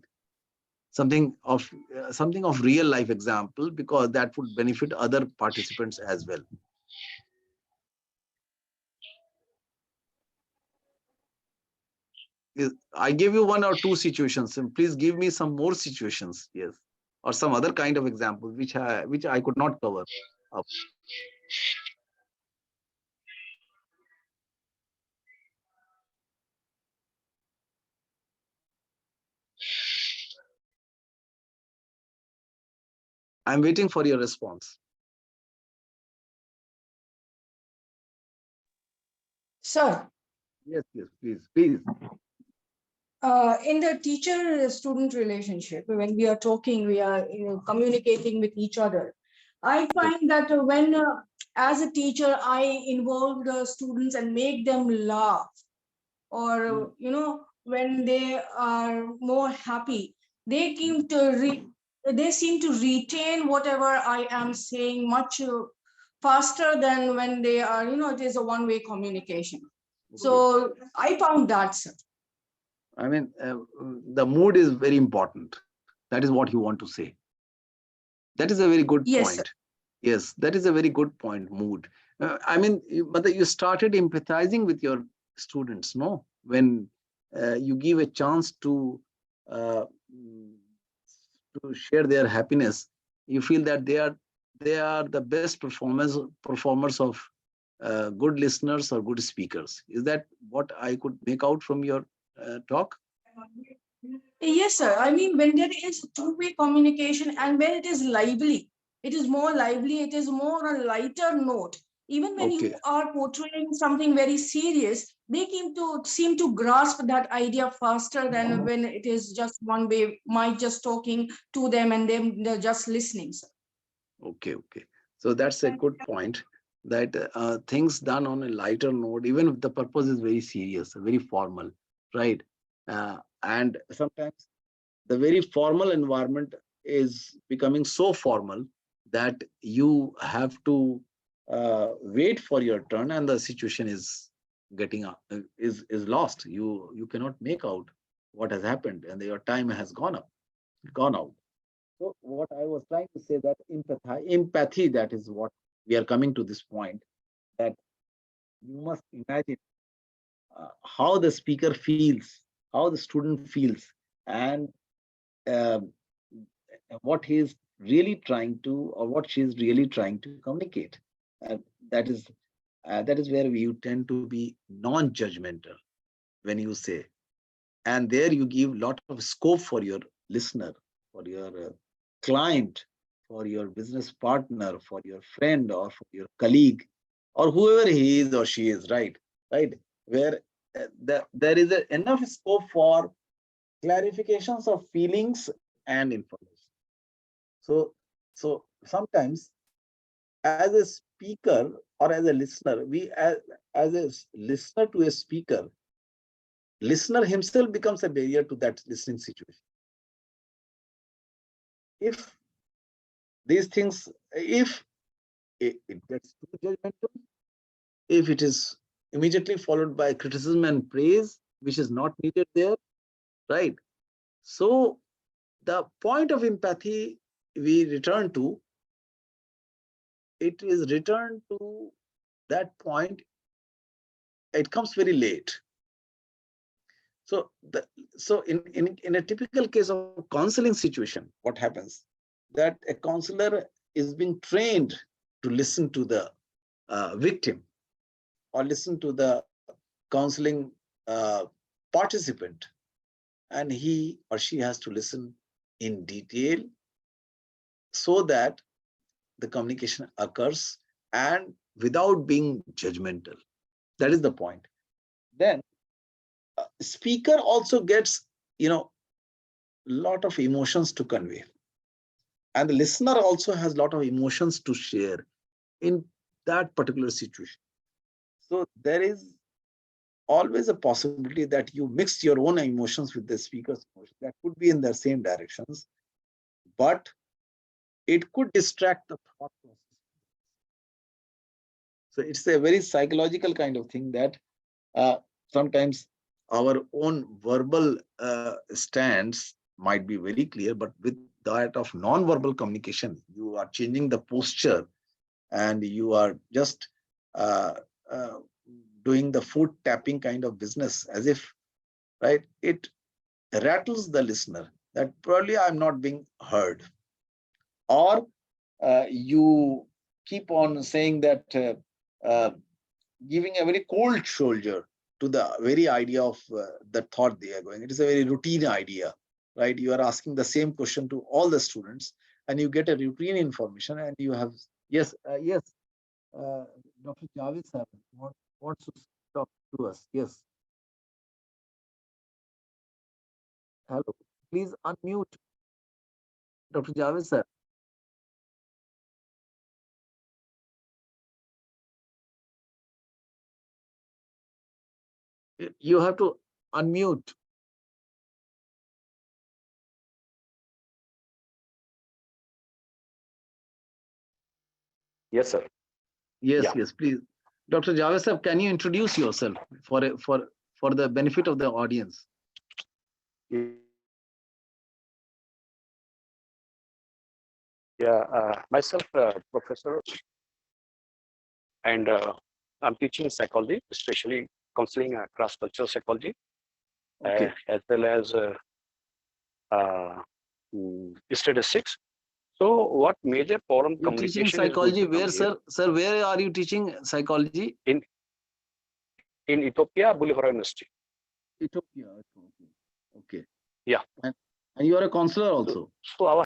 Something of real life example, because that would benefit other participants as well. I gave you one or two situations, and please give me some more situations. Yes, or some other kind of example which I could not cover up. I'm waiting for your response. Sir, Yes, please. in the teacher-student relationship, when we are talking, we are communicating with each other. I Yes. find that when, as a teacher, I involve the students and make them laugh, or when they are more happy, they seem to they seem to retain whatever I am saying much faster than when they are, it is a one-way communication. Okay. So I found that, sir. I mean, the mood is very important. That is what you want to say. That is a very good Yes, sir. point. Yes, that is a very good point. Mood. I mean, but you started empathizing with your students, no? When you give a chance uh, to share their happiness, you feel that they are the best performers of good listeners or good speakers. Is that what I could make out from your talk? Yes, sir. I mean, when there is two-way communication and when it is lively, it is more lively, it is more a lighter note. Even when Okay. you are portraying something very serious, they seem to grasp that idea faster than when it is just one way, my just talking to them and they're just listening, sir. Okay. So that's a good point, that things done on a lighter note, even if the purpose is very serious, very formal, right? And sometimes the very formal environment is becoming so formal that you have to wait for your turn, and the situation is getting is lost. You cannot make out what has happened, and your time has gone out. So what I was trying to say, that empathy, that is what we are coming to this point, that you must imagine how the speaker feels, how the student feels, and um, what he is really trying to, or what she is really trying to communicate. Uh, that is that is where you tend to be non-judgmental when you say, and there you give lot of scope for your listener, for your client, for your business partner, for your friend, or for your colleague, or whoever he is or she is, right, where there is enough scope for clarifications of feelings and information. So, so sometimes as a speaker or as a listener, as a listener to a speaker, listener himself becomes a barrier to that listening situation. If these things, if it gets too judgmental, if it is immediately followed by criticism and praise, which is not needed there, right? So the point of empathy we return to, it is returned to that point, it comes very late. So in a typical case of counseling situation, what happens? That a counselor is being trained to listen to the victim or listen to the counseling participant, and he or she has to listen in detail so that the communication occurs and without being judgmental. That is the point. Then speaker also gets, lot of emotions to convey, and the listener also has a lot of emotions to share in that particular situation. So there is always a possibility that you mix your own emotions with the speaker's emotions. That could be in the same directions, but it could distract the thought process. So it's a very psychological kind of thing that sometimes our own verbal stance might be very clear, but with that of non-verbal communication, you are changing the posture and you are just uh, uh, doing the foot tapping kind of business as if, right, it rattles the listener that probably I'm not being heard. Or you keep on saying that uh, giving a very cold shoulder to the very idea of the thought they are going. It is a very routine idea, right? You are asking the same question to all the students and you get a routine information and you have, yes, Dr. Javed sir wants to talk to us. Yes. Hello. Please unmute, Dr. Javed sir. You have to unmute. Yes, sir. Yes, Yeah. yes, please. Dr. Javed sir, can you introduce yourself for the benefit of the audience? Yeah, myself, professor, and I'm teaching psychology, especially counseling cross-cultural psychology, Okay. as well as statistics. So, what major problem You're teaching communication is going psychology to come where, here sir? Sir, where are you teaching psychology? in Ethiopia, Bolivar University. Ethiopia. Okay. Yeah. And you are a counselor also. So our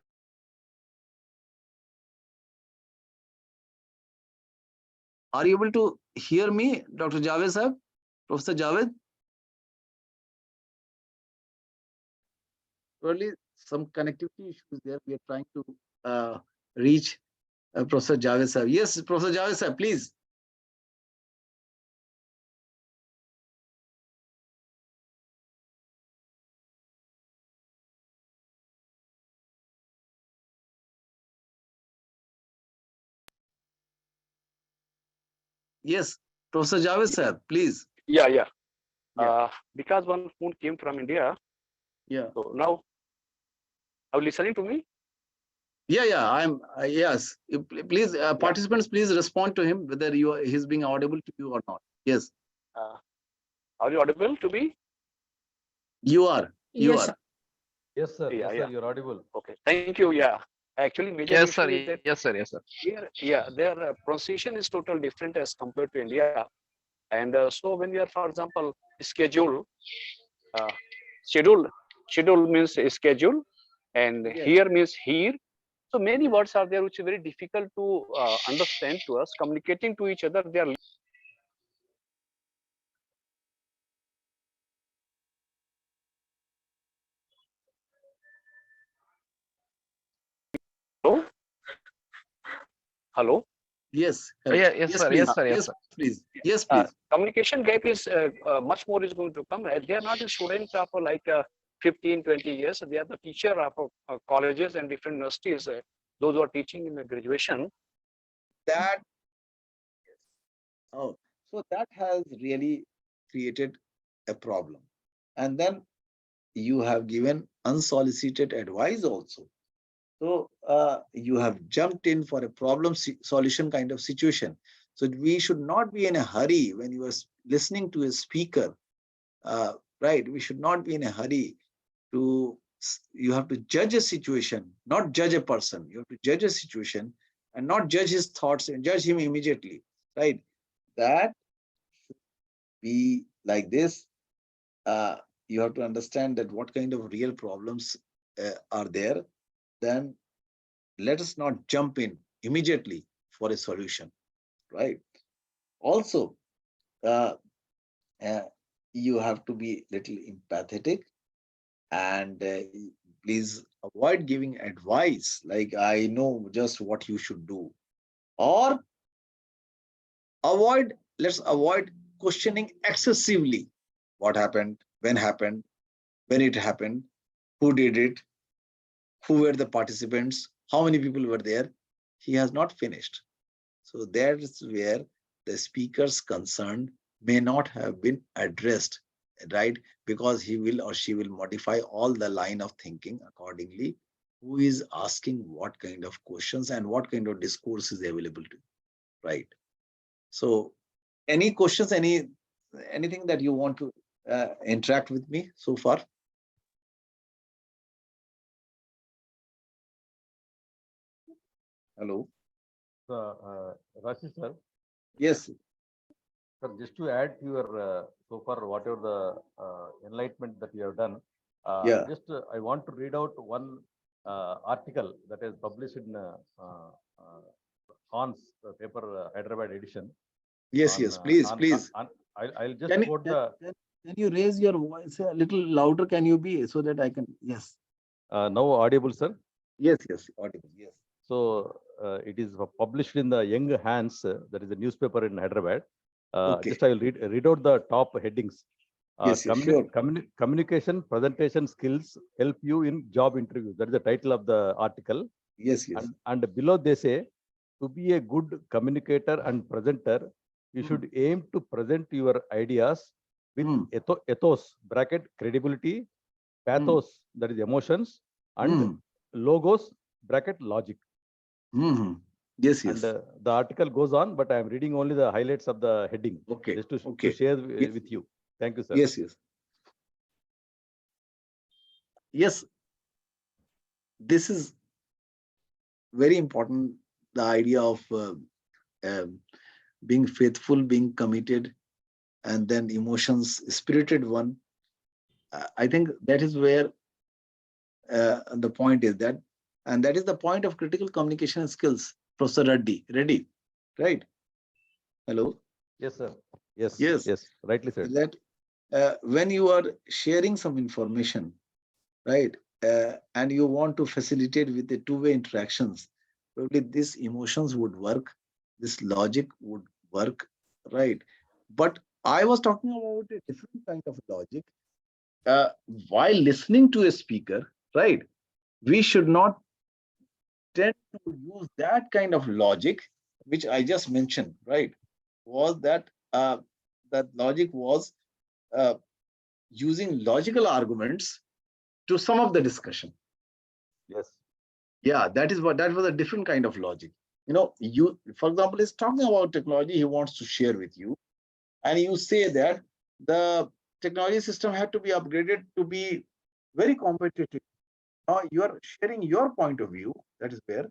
Are you able to hear me, Dr. Javed sir? Professor Javed? Probably some connectivity issues there. We are trying to reach Professor Javed sir. Yes, Professor Javed sir, please. Yes, Professor Javed sir, please. yeah. Yeah. Because one phone came from India. Yeah. So now, are you listening to me? Yeah. I'm yes. Please, participants, please respond to him whether he's being audible to you or not. Yes. Are you audible to me? You are. You Yes, are. sir. Yes, sir. Yeah, Yes, yeah. sir. You're audible. Okay. Thank you. Yeah. Actually, major Yes, issue sir. is that Yes, sir. Yes, sir. here, yeah, their pronunciation is totally different as compared to India. And so when we are, for example, schedule, uh, schedule, schedule means schedule, and Yes. here means here. So many words are there which are very difficult to understand to us. Communicating to each other, they are Hello? Hello? Yes. Yeah, yes, Yes, sir. please. Yes, sir. Yes, Yes, sir. please. Yes, please. Communication gap is much more is going to come. They are not the students of 15, 20 years. They are the teacher of colleges and different universities. Those who are teaching in the graduation. That Oh, so that has really created a problem. And then you have given unsolicited advice also. So you have jumped in for a problem solution kind of situation. So we should not be in a hurry when you are listening to a speaker, right? We should not be in a hurry to, you have to judge a situation, not judge a person. You have to judge a situation and not judge his thoughts and judge him immediately, right? That be like this. You have to understand that what kind of real problems are there. Then let us not jump in immediately for a solution, right? Also, uh, uh, you have to be little empathetic and please avoid giving advice like I know just what you should do, or let's avoid questioning excessively. What happened, when it happened, who did it, who were the participants, how many people were there. He has not finished. So that's where the speaker's concern may not have been addressed, right? Because he will or she will modify all the line of thinking accordingly. Who is asking what kind of questions and what kind of discourse is available to you, right? So any questions, anything that you want to interact with me so far? Hello. Rashi sir, Yes. sir, just to add to your so far whatever the enlightenment that you have done, Yeah. just I want to read out one article that is published in Hans paper Hyderabad edition. Yes. Yes. Please. Please. I'll just Can you, quote the. can you raise your voice a little louder? Can you be so that I can? Yes. Now audible, sir. Yes. Yes. Audible. Yes. So it is published in the Young Hands, that is a newspaper in Hyderabad. Okay. Just I will read out the top headings. Yes. Yes. Sure. Communication presentation skills help you in job interviews. That is the title of the article. Yes. Yes. And below they say, to be a good communicator and presenter, you should aim to present your ideas with ethos bracket credibility, pathos that is emotions, and logos bracket logic. Yes. Yes. And the article goes on, but I am reading only the highlights of the heading. Okay. Just to Okay. share Yes. with you. Thank you, sir. Yes. Yes. Yes. This is very important. The idea of being faithful, being committed, and then emotions, spirited one. I think that is where the point is that, and that is the point of critical communication skills. Professor Reddy, right? Hello. Yes, sir. Yes. Yes. Yes. Rightly said. That when you are sharing some information, right, and you want to facilitate with the two-way interactions, probably these emotions would work, this logic would work, right? But I was talking about a different kind of logic. While listening to a speaker, right, we should not tend to use that kind of logic, which I just mentioned, right? Was that that logic was uh, using logical arguments to sum up the discussion. Yes. Yeah, that was a different kind of logic. You, for example, is talking about technology he wants to share with you, and you say that the technology system had to be upgraded to be very competitive. Now you are sharing your point of view. That is where,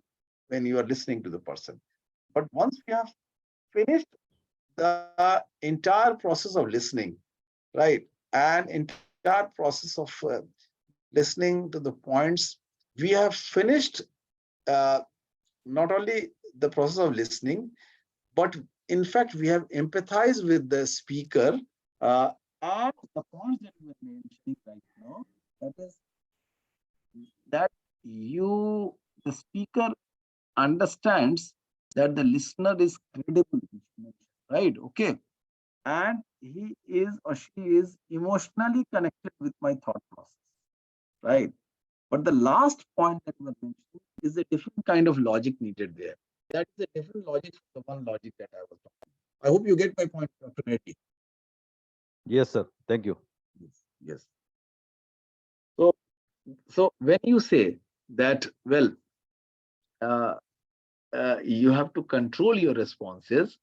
when you are listening to the person. But once we have finished the entire process of listening, right, and entire process of listening to the points, we have finished uh, not only the process of listening, but in fact, we have empathized with the speaker. And the points that we are mentioning right now, that is that the speaker understands that the listener is credible, right? Okay. And he is or she is emotionally connected with my thought process, right? But the last point that was mentioned is a different kind of logic needed there. That is a different logic from the one logic that I was talking about. I hope you get my point, Dr. Reddy. Yes, sir. Thank you. Yes. Yes. So when you say that, well, uh, you have to control your responses,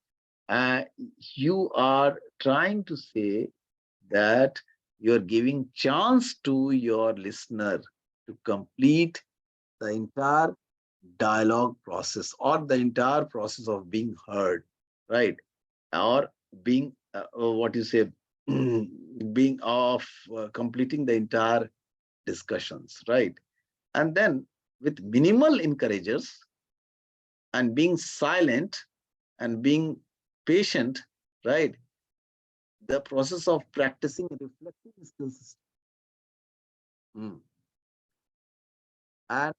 you are trying to say that you're giving chance to your listener to complete the entire dialogue process or the entire process of being heard, right? Or being what you say, being of completing the entire discussions, right? And then with minimal encouragers and being silent and being patient, right? The process of practicing reflective skills. And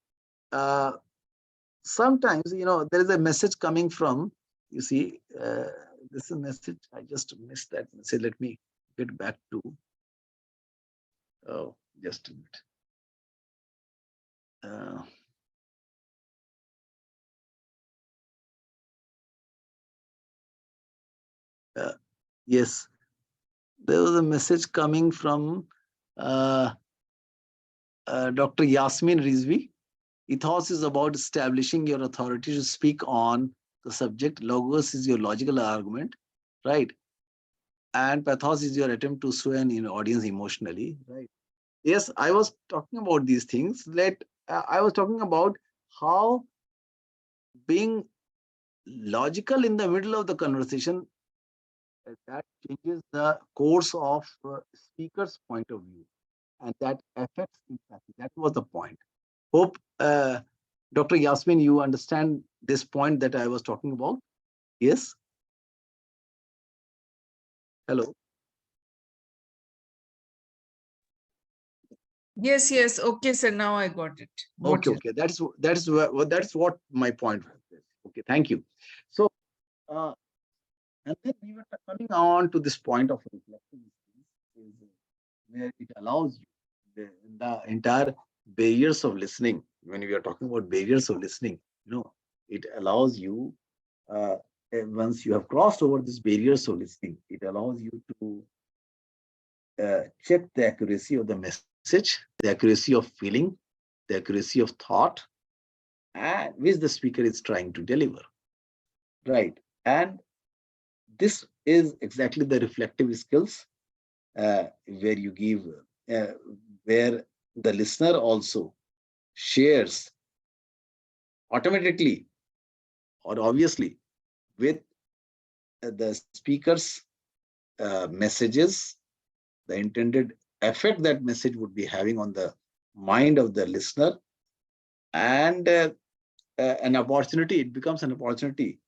sometimes, there is a message coming from, you see, this is a message, I just missed that message. Let me get back to, oh, just a minute. Yes, there was a message coming from Dr. Yasmin Rizvi. Ethos is about establishing your authority to speak on the subject. Logos is your logical argument, right? And pathos is your attempt to sway an audience emotionally, right? Yes, I was talking about these things. I was talking about how being logical in the middle of the conversation, that changes the course of speaker's point of view, and that affects empathy. That was the point. Hope, Dr. Yasmin, you understand this point that I was talking about? Yes? Hello? Yes, yes. Okay, sir. Now I got it. Okay. That's what my point was. Okay, thank you. So, and then we were coming on to this point of reflection, where it allows you the entire barriers of listening. When we are talking about barriers of listening, it allows you, once you have crossed over these barriers of listening, it allows you to check the accuracy of the message, the accuracy of feeling, the accuracy of thought, and which the speaker is trying to deliver, right? And this is exactly the reflective skills, where you give, uh, where the listener also shares automatically or obviously with the speaker's messages, the intended effect that message would be having on the mind of the listener, and an opportunity, it becomes an opportunity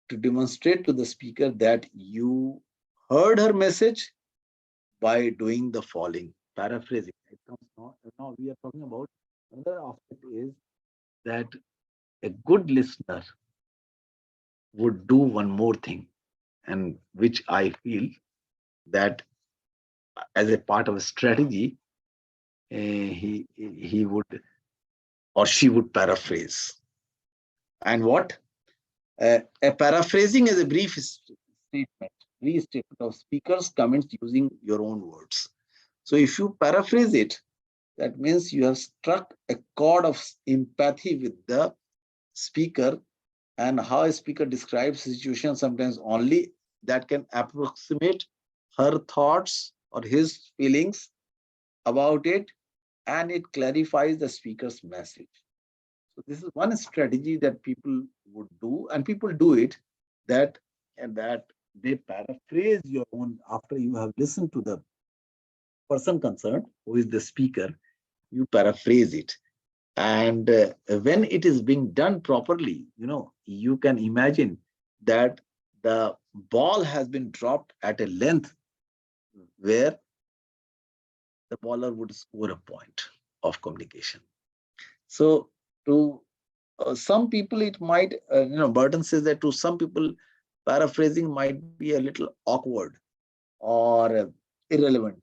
to demonstrate to the speaker that you heard her message by doing the following, paraphrasing. It comes now we are talking about another aspect is that a good listener would do one more thing, and which I feel that as a part of a strategy, he would or she would paraphrase. And what? A paraphrasing is a brief statement, restatement of speaker's comments using your own words. So if you paraphrase it, that means you have struck a chord of empathy with the speaker, and how a speaker describes a situation sometimes only that can approximate her thoughts or his feelings about it, and it clarifies the speaker's message. So this is one strategy that people would do, and people do it, that they paraphrase your own after you have listened to the person concerned, who is the speaker, you paraphrase it. And when it is being done properly, you can imagine that the ball has been dropped at a length where the bowler would score a point of communication. So to some people it might, Burton says that to some people, paraphrasing might be a little awkward or irrelevant.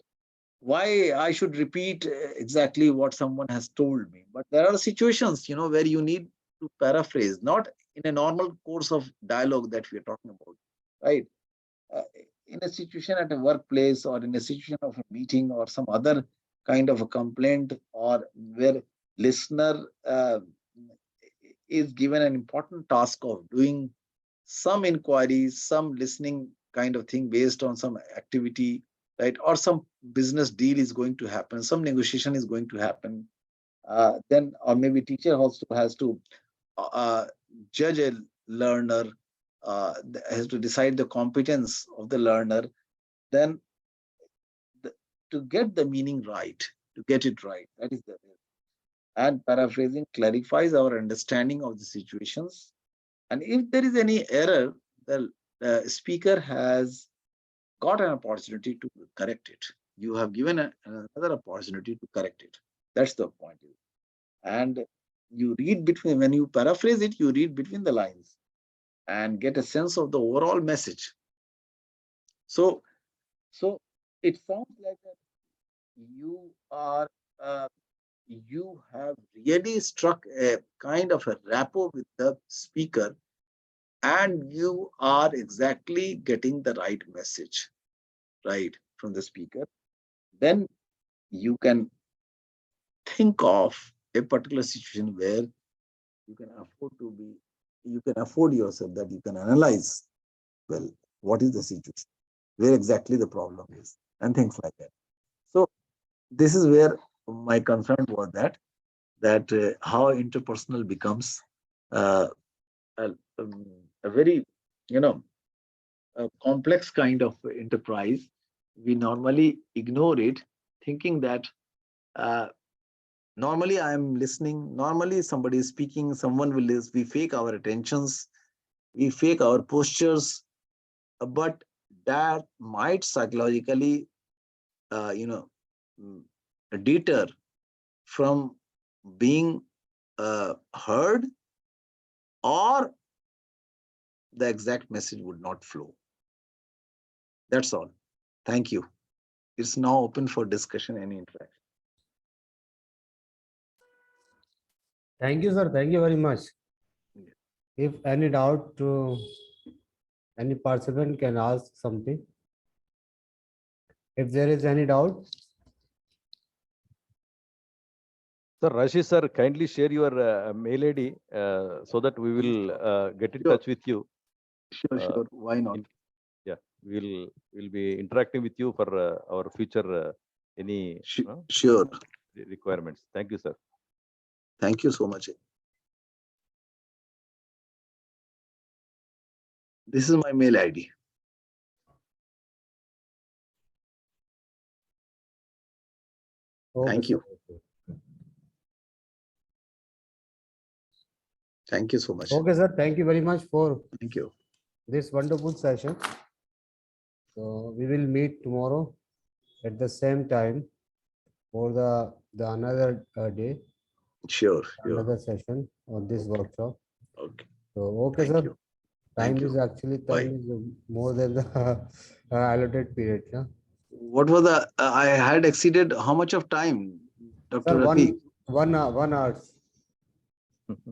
Why I should repeat exactly what someone has told me? But there are situations, where you need to paraphrase, not in a normal course of dialogue that we are talking about, right? Uh, in a situation at a workplace or in a situation of a meeting or some other kind of a complaint, or where listener is given an important task of doing some inquiries, some listening kind of thing based on some activity, right? Or some business deal is going to happen, some negotiation is going to happen. Then, or maybe teacher also has to uh, judge a learner, has to decide the competence of the learner. Then, the, to get the meaning right, to get it right, that is the. And paraphrasing clarifies our understanding of the situations. And if there is any error, the speaker has got an opportunity to correct it. You have given another opportunity to correct it. That's the point. And you read between, when you paraphrase it, you read between the lines and get a sense of the overall message. So, so it sounds like that you are, you have really struck a kind of a rapport with the speaker, and you are exactly getting the right message, right, from the speaker. Then you can think of a particular situation where you can afford to be, you can afford yourself that you can analyze, well, what is the situation, where exactly the problem is, and things like that. So this is where my concern was, that how interpersonal becomes uh, a, a very, you know, a complex kind of enterprise. We normally ignore it, thinking that uh, normally I'm listening, normally somebody is speaking, someone will listen. We fake our attentions, we fake our postures, but that might psychologically, you know, mm, deter from being heard, or the exact message would not flow. That's all. Thank you. It's now open for discussion and interaction. Thank you, sir. Thank you very much. If any doubt, any participant can ask something. If there is any doubt, Sir, Raashid sir, kindly share your mail ID so that we will get in Sure. touch with you. Sure, sure. Why not? Yeah, we'll be interacting with you for our future any Sure. requirements. Thank you, sir. Thank you so much. This is my mail ID. okay, Thank sir. you. Thank you so much. Okay, sir. Thank you very much for Thank you. this wonderful session. So we will meet tomorrow at the same time for the another day, Sure. Sure. another session on this workshop. Okay. So okay, Thank sir. you. Time Thank is you. actually Bye. more than the allotted period. Yeah? What was the? I had exceeded how much of time, Dr. Sir, Rafiq? 1 hour.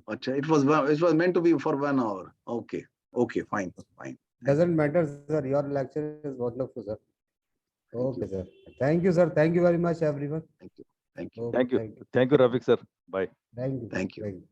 Achha, it was meant to be for 1 hour. Okay. Okay. Fine. Fine. Doesn't matter, sir. Your lecture is wonderful, sir. Thank Okay, you. sir. Thank you, sir. Thank you very much, everyone. Thank you. Thank you. Okay, Thank you. thank you. Thank you, Rafiq sir. Bye. Thank you. Thank you. Thank you.